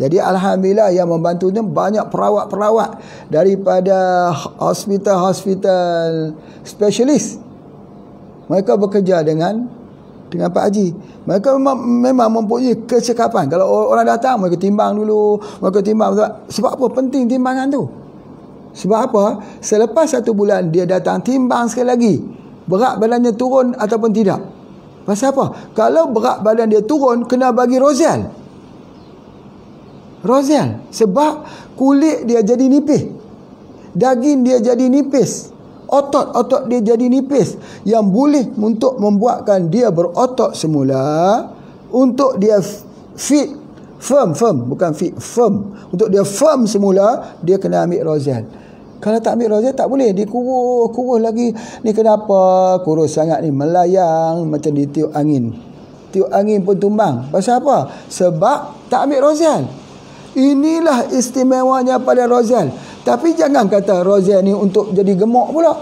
S3: Jadi alhamdulillah yang membantunya banyak perawat-perawat daripada hospital-hospital spesialis. Mereka bekerja dengan dengan Pak Haji. Mereka memang mempunyai kecekapan. Kalau orang datang, mereka timbang dulu. Mereka timbang. Sebab apa penting timbangan tu? Sebab apa? Selepas 1 bulan dia datang timbang sekali lagi. Berat badannya turun ataupun tidak. Pasal apa? Kalau berat badan dia turun, kena bagi Rozelle. Rozelle. Sebab kulit dia jadi nipis. Daging dia jadi nipis. Otot-otot dia jadi nipis. Yang boleh untuk membuatkan dia berotot semula. Untuk dia fit. Firm. Bukan fit. Firm. Untuk dia firm semula, dia kena ambil Rozelle. Kalau tak ambil Rozelle, tak boleh. Dia kurus lagi. Ni kenapa kurus sangat ni? Melayang macam ditiup angin. Tiup angin pun tumbang. Pasal apa? Sebab tak ambil Rozelle. Inilah istimewanya pada Rozelle. Tapi jangan kata Rozelle ni untuk jadi gemuk pula.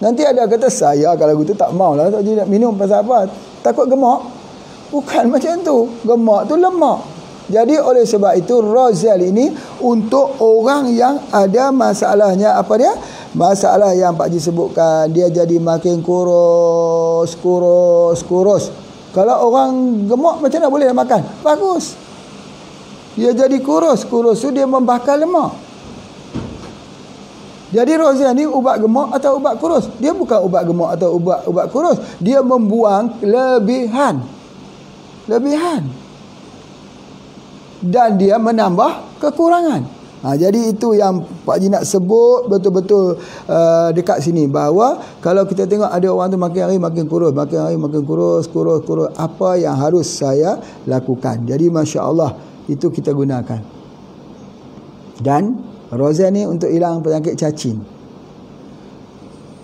S3: Nanti ada kata, saya kalau gitu tak maulah tak jadi nak minum. Pasal apa? Takut gemuk. Bukan macam tu. Gemuk tu lemak. Jadi oleh sebab itu Rozelle ini untuk orang yang ada masalahnya, apa dia? Masalah yang Pak Haji sebutkan, dia jadi makin kurus. Kalau orang gemuk macam mana boleh makan? Bagus. Dia jadi kurus tu dia membakar lemak. Jadi Rozelle ni ubat gemuk atau ubat kurus? Dia bukan ubat gemuk atau ubat kurus. Dia membuang kelebihan. Dan dia menambah kekurangan. Jadi itu yang Pak Haji nak sebut betul-betul dekat sini, bahawa kalau kita tengok ada orang tu makin hari makin kurus, kurus. Apa yang harus saya lakukan? Jadi Masya Allah, itu kita gunakan. Dan Rozelle ni untuk hilang penyakit cacing.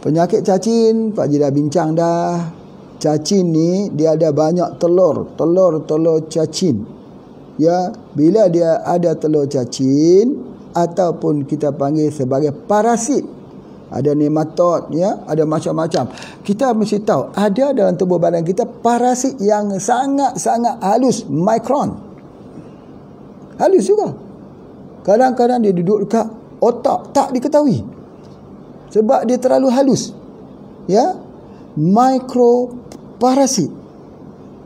S3: Penyakit cacing Pak Haji dah bincang dah. Cacing ni dia ada banyak telur cacing. Ya, bila dia ada telur cacing ataupun kita panggil sebagai parasit, ada nematod, ya, ada macam-macam. Kita mesti tahu ada dalam tubuh badan kita parasit yang sangat-sangat halus, mikron. Halus juga. Kadang-kadang dia duduk dekat otak, tak diketahui. Sebab dia terlalu halus. Ya, mikroparasit.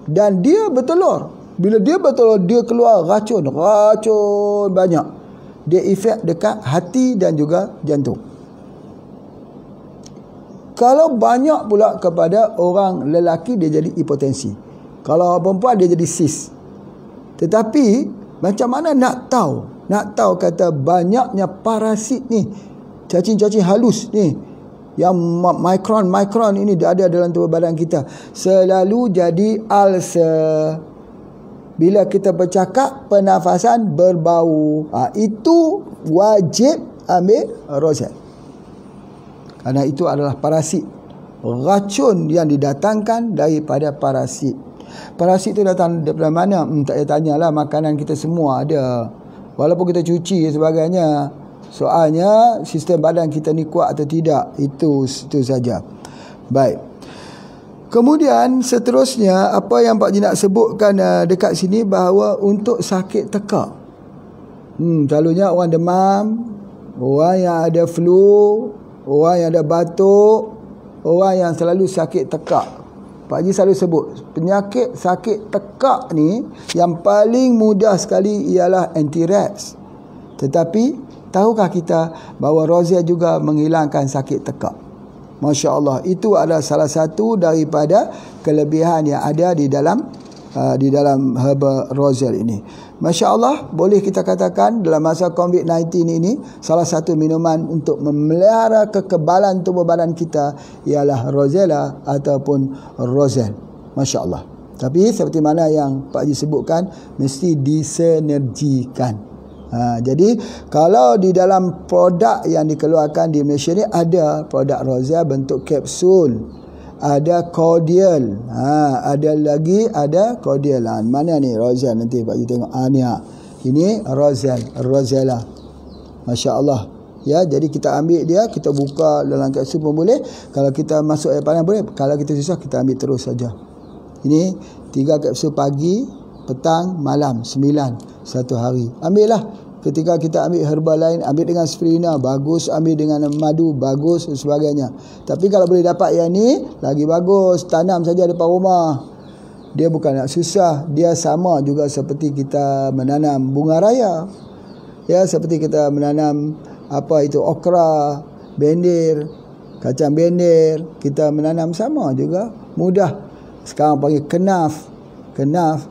S3: Dan dia bertelur. Bila dia bertelur, dia keluar racun banyak. Dia efek dekat hati dan juga jantung. Kalau banyak pula kepada orang lelaki, dia jadi hipotensi. Kalau perempuan, dia jadi sis. Tetapi macam mana nak tahu kata banyaknya parasit ni, cacing-cacing halus ni, yang mikron ini dia ada dalam tubuh badan kita, selalu jadi ulcer. Bila kita bercakap, pernafasan berbau. Itu wajib ambil Rozelle. Kerana itu adalah parasit. Racun yang didatangkan daripada parasit. Parasit itu datang daripada mana? Tak payah tanyalah, makanan kita semua ada. Walaupun kita cuci dan sebagainya. Soalnya, sistem badan kita ni kuat atau tidak. Itu saja. Baik. Kemudian seterusnya, apa yang Pak Haji nak sebutkan dekat sini, bahawa untuk sakit tekak. Selalunya orang demam, orang yang ada flu, orang yang ada batuk, orang yang selalu sakit tekak. Pak Haji selalu sebut, penyakit sakit tekak ni yang paling mudah sekali ialah anti-rex. Tetapi tahukah kita bahawa Rozelle juga menghilangkan sakit tekak? Masya Allah, itu adalah salah satu daripada kelebihan yang ada di dalam herba Rozelle ini. Masya Allah, boleh kita katakan dalam masa COVID-19 ini, salah satu minuman untuk memelihara kekebalan tubuh badan kita ialah Rozelle ataupun Rozelle. Masya Allah. Tapi seperti mana yang Pak Haji sebutkan, mesti disinergikan. Jadi kalau di dalam produk yang dikeluarkan di Malaysia ni, ada produk Rozelle bentuk kapsul, ada cordial, ada cordial. Mana ni Rozelle? Nanti Pak Haji tengok. Ini Rozelle. Masya Allah. Ya, jadi kita ambil dia, kita buka dalam kapsul pun boleh. Kalau kita masuk air panas boleh. Kalau kita susah, kita ambil terus saja. Ini 3 kapsul pagi, petang, malam, 9 satu hari. Ambillah. Ketika kita ambil herba lain, ambil dengan spirulina, bagus. Ambil dengan madu, bagus dan sebagainya. Tapi kalau boleh dapat yang ni, lagi bagus. Tanam saja depan rumah. Dia bukan nak susah. Dia sama juga seperti kita menanam bunga raya. Ya, seperti kita menanam apa itu okra, bendir, kacang bendir, kita menanam sama juga. Mudah. Sekarang panggil kenaf,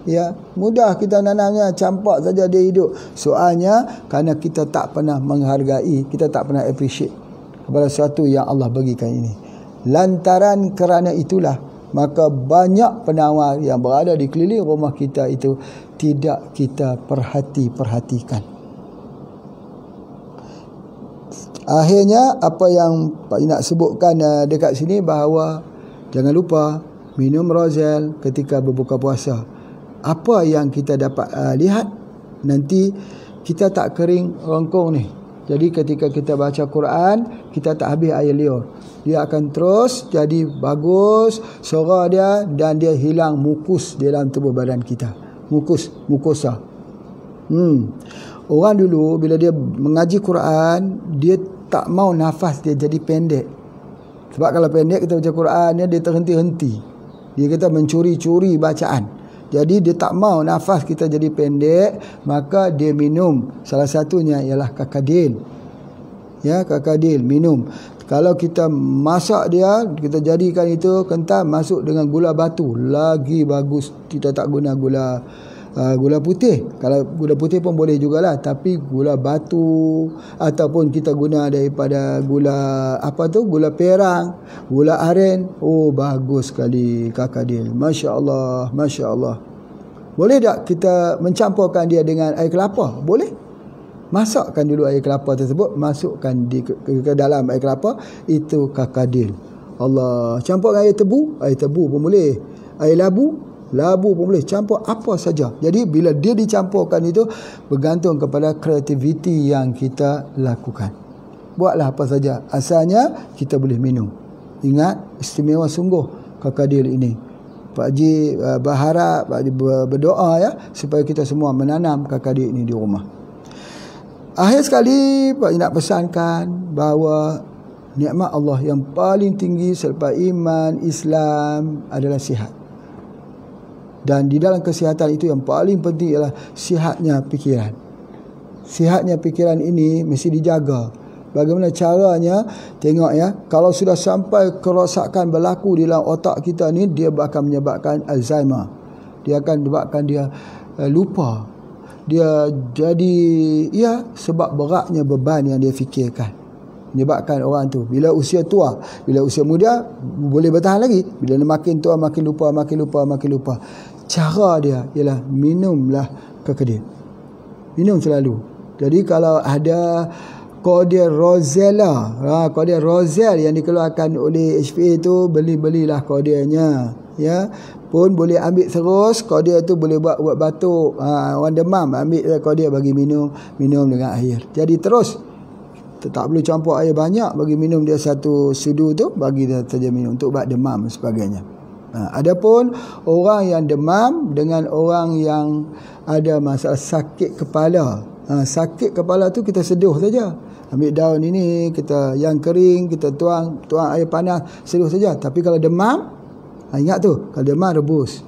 S3: ya, mudah kita nanamnya, campak saja dia hidup. Soalnya kerana kita tak pernah menghargai, kita tak pernah appreciate kepada sesuatu yang Allah bagikan ini. Lantaran kerana itulah, maka banyak penawar yang berada di keliling rumah kita itu tidak kita perhatikan. Akhirnya apa yang Pak nak sebutkan dekat sini, bahawa jangan lupa minum Roselle ketika berbuka puasa. Apa yang kita dapat lihat, nanti kita tak kering rongkong ni. Jadi ketika kita baca Quran, kita tak habis air liur. Dia akan terus jadi bagus suara dia, dan dia hilang mukus di dalam tubuh badan kita. Mukosa. Orang dulu bila dia mengaji Quran, dia tak mau nafas dia jadi pendek. Sebab kalau pendek kita baca Quran, dia terhenti-henti. Dia kata mencuri-curi bacaan. Jadi dia tak mau nafas kita jadi pendek, maka dia minum. Salah satunya ialah kakadil. Ya, kakadil minum. Kalau kita masak dia, kita jadikan itu kental, masuk dengan gula batu, lagi bagus. Kita tak guna gula putih. Kalau gula putih pun boleh jugalah, tapi gula batu ataupun kita guna daripada gula gula perang, gula aren, bagus sekali kakadil. Masya-Allah, masya-Allah. Boleh tak kita mencampurkan dia dengan air kelapa? Boleh. Masakkan dulu air kelapa tersebut, masukkan ke dalam air kelapa, itu kakadil. Allah, campur dengan air tebu pun boleh. Air labu pun boleh, campur apa saja. Jadi bila dia dicampurkan itu bergantung kepada kreativiti yang kita lakukan. Buatlah apa saja, asalnya kita boleh minum. Ingat, istimewa sungguh kakadil ini. Pak Haji berharap, Pak Haji berdoa ya, supaya kita semua menanam kakadil ini di rumah. Akhir sekali Pak Haji nak pesankan bahawa nikmat Allah yang paling tinggi selepas iman Islam adalah sihat. Dan di dalam kesihatan itu yang paling penting ialah sihatnya fikiran. Sihatnya fikiran ini mesti dijaga. Bagaimana caranya? Tengok ya, kalau sudah sampai kerosakan berlaku di dalam otak kita ni, dia akan menyebabkan Alzheimer. Dia akan menyebabkan dia lupa. Dia jadi sebab beratnya beban yang dia fikirkan. Menyebabkan orang tu bila usia tua, bila usia muda boleh bertahan lagi, bila dia makin tua makin lupa. Cara dia ialah minumlah kakadil. Minum selalu. Jadi kalau ada Cordial Rosella, Cordial Roselle yang dikeluarkan oleh HPA tu, belilah Cordialnya, ya. Pun boleh ambil terus Cordial tu, boleh buat batuk, orang demam ambil Cordial bagi minum dengan air. Jadi terus tak perlu campur air banyak, bagi minum dia satu sudu tu, bagi dia saja minum untuk ubat demam dan sebagainya. Adapun orang yang demam dengan orang yang ada masalah sakit kepala, sakit kepala tu kita seduh saja. Ambil daun ini, kita yang kering, kita tuang air panas, seduh saja. Tapi kalau demam, ingat tu, kalau demam rebus.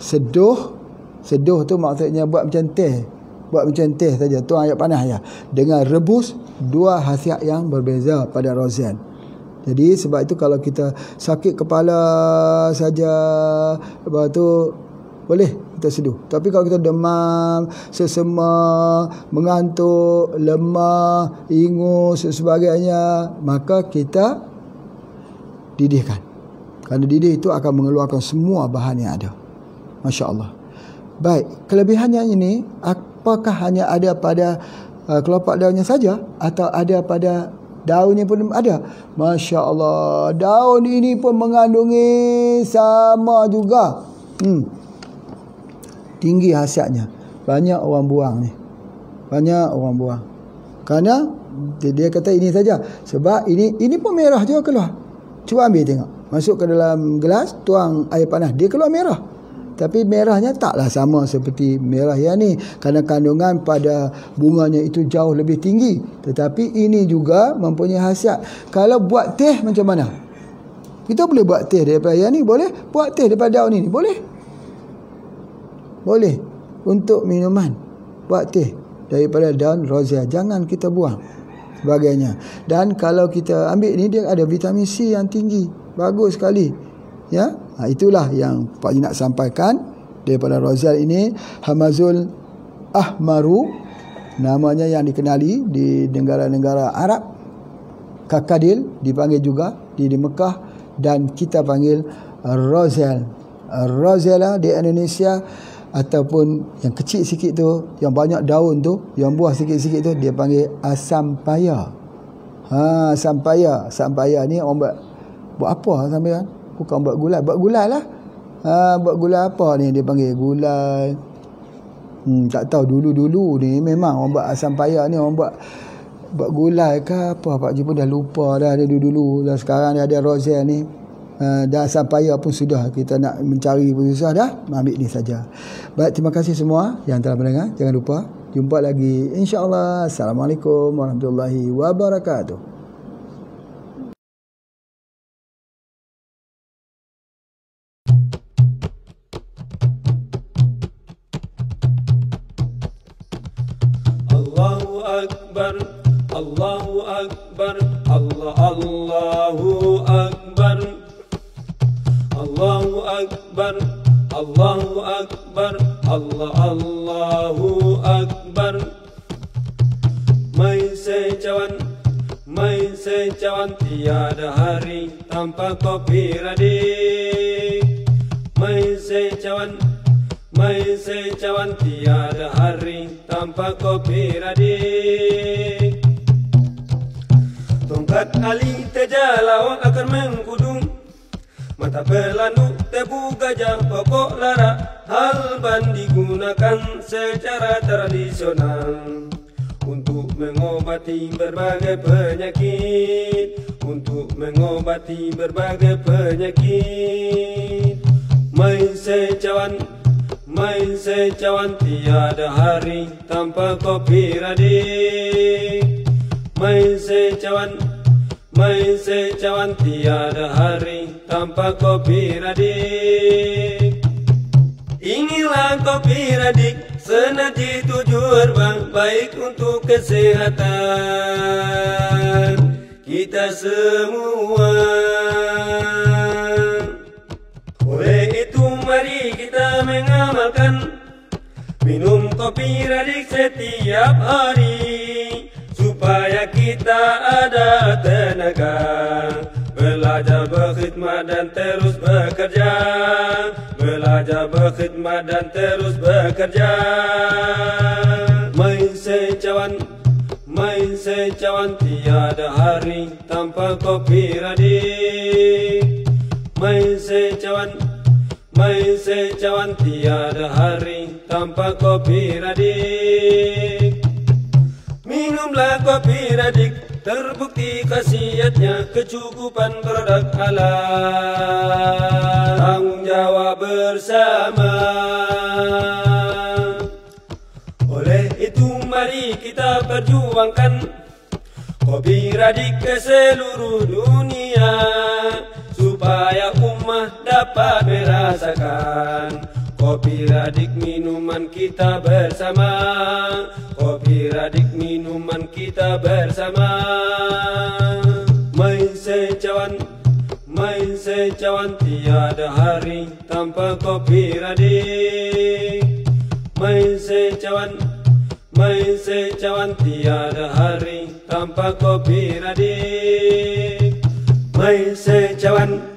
S3: Seduh tu maksudnya buat macam teh saja, tuang air panas ya. Dengan rebus, dua khasiat yang berbeza pada Roselle. Jadi sebab itu kalau kita sakit kepala saja, lepas tu boleh kita seduh. Tapi kalau kita demam, sesema, mengantuk, lemah, ingus dan sebagainya, maka kita didihkan. Kerana didih itu akan mengeluarkan semua bahan yang ada. Masya Allah. Baik, kelebihannya ini apakah hanya ada pada kelopak daunnya saja, atau ada pada daunnya pun ada? Masya Allah, daun ini pun mengandungi sama juga. Tinggi khasiatnya. Banyak orang buang ni. Kerana dia kata ini saja. Sebab ini pun merah juga keluar. Cuba ambil tengok. Masuk ke dalam gelas, tuang air panas, dia keluar merah. Tapi merahnya taklah sama seperti merah yang ni, kerana kandungan pada bunganya itu jauh lebih tinggi. Tetapi ini juga mempunyai khasiat. Kalau buat teh macam mana? Kita boleh buat teh daripada yang ni, boleh. Buat teh daripada daun ni, boleh. Boleh. Untuk minuman, buat teh daripada daun rozia. Jangan kita buang sebagainya. Dan kalau kita ambil ni, dia ada vitamin C yang tinggi, bagus sekali. Ya, itulah yang Pak Haji nak sampaikan daripada rozia ini. Hamazul Ahmaru, namanya yang dikenali di negara-negara Arab. Kakadil dipanggil juga di Mekah, dan kita panggil rozia. Rozia di Indonesia, ataupun yang kecil sikit tu, yang banyak daun tu, yang buah sikit-sikit tu, dia panggil asam paya. Asam paya. Asam paya ni orang buat apa sampai kan? Bukan buat gulai. Buat gulai lah. Buat gulai apa ni? Dia panggil gulai. Tak tahu dulu-dulu ni memang orang buat asam paya ni, orang buat gulai ke apa, Pak Haji pun dah lupa dah dulu-dulu. Dan sekarang dia ada rozia ni. Dan asam paya pun sudah kita nak mencari pun susah dah, ambil ni saja. Baik, terima kasih semua yang telah mendengar. Jangan lupa jumpa lagi insya-Allah. Assalamualaikum warahmatullahi wabarakatuh.
S5: Allahu Akbar, Allahu Akbar, Allahu Akbar. Allahu Akbar, Allahu Akbar, Allahu Akbar. Main secawan tiada hari tanpa kopi radik. Main secawan tiada hari tanpa kopi radik. Tongkat ali tejalawak akan mengkudung, mata pelanuk tebu gajah pokok lara. Halban digunakan secara tradisional untuk mengobati berbagai penyakit. Untuk mengobati berbagai penyakit. Main secawan tiada hari tanpa kopi radik. Main secawan tiada hari tanpa kopi radik. Inilah kopi radik, senaji tujuh herba, baik untuk kesehatan kita semua. Oleh itu mari kita mengamalkan minum kopi radik setiap hari, supaya kita ada tenaga belajar berkhidmat dan terus bekerja. Belajar berkhidmat dan terus bekerja. Main secawan tiada hari tanpa kopi radik. Main secawan tiada hari tanpa kopi radik. Minumlah kopi radik, terbukti khasiatnya, kecukupan produk halal. Tanggung jawab bersama. Oleh itu mari kita perjuangkan kopi radik ke seluruh dunia, supaya ummah dapat merasakan kopi radik minuman kita bersama. Kopi radik minuman kita bersama. Main secawan tiada hari tanpa kopi radik. Main secawan tiada hari tanpa kopi radik. Main secawan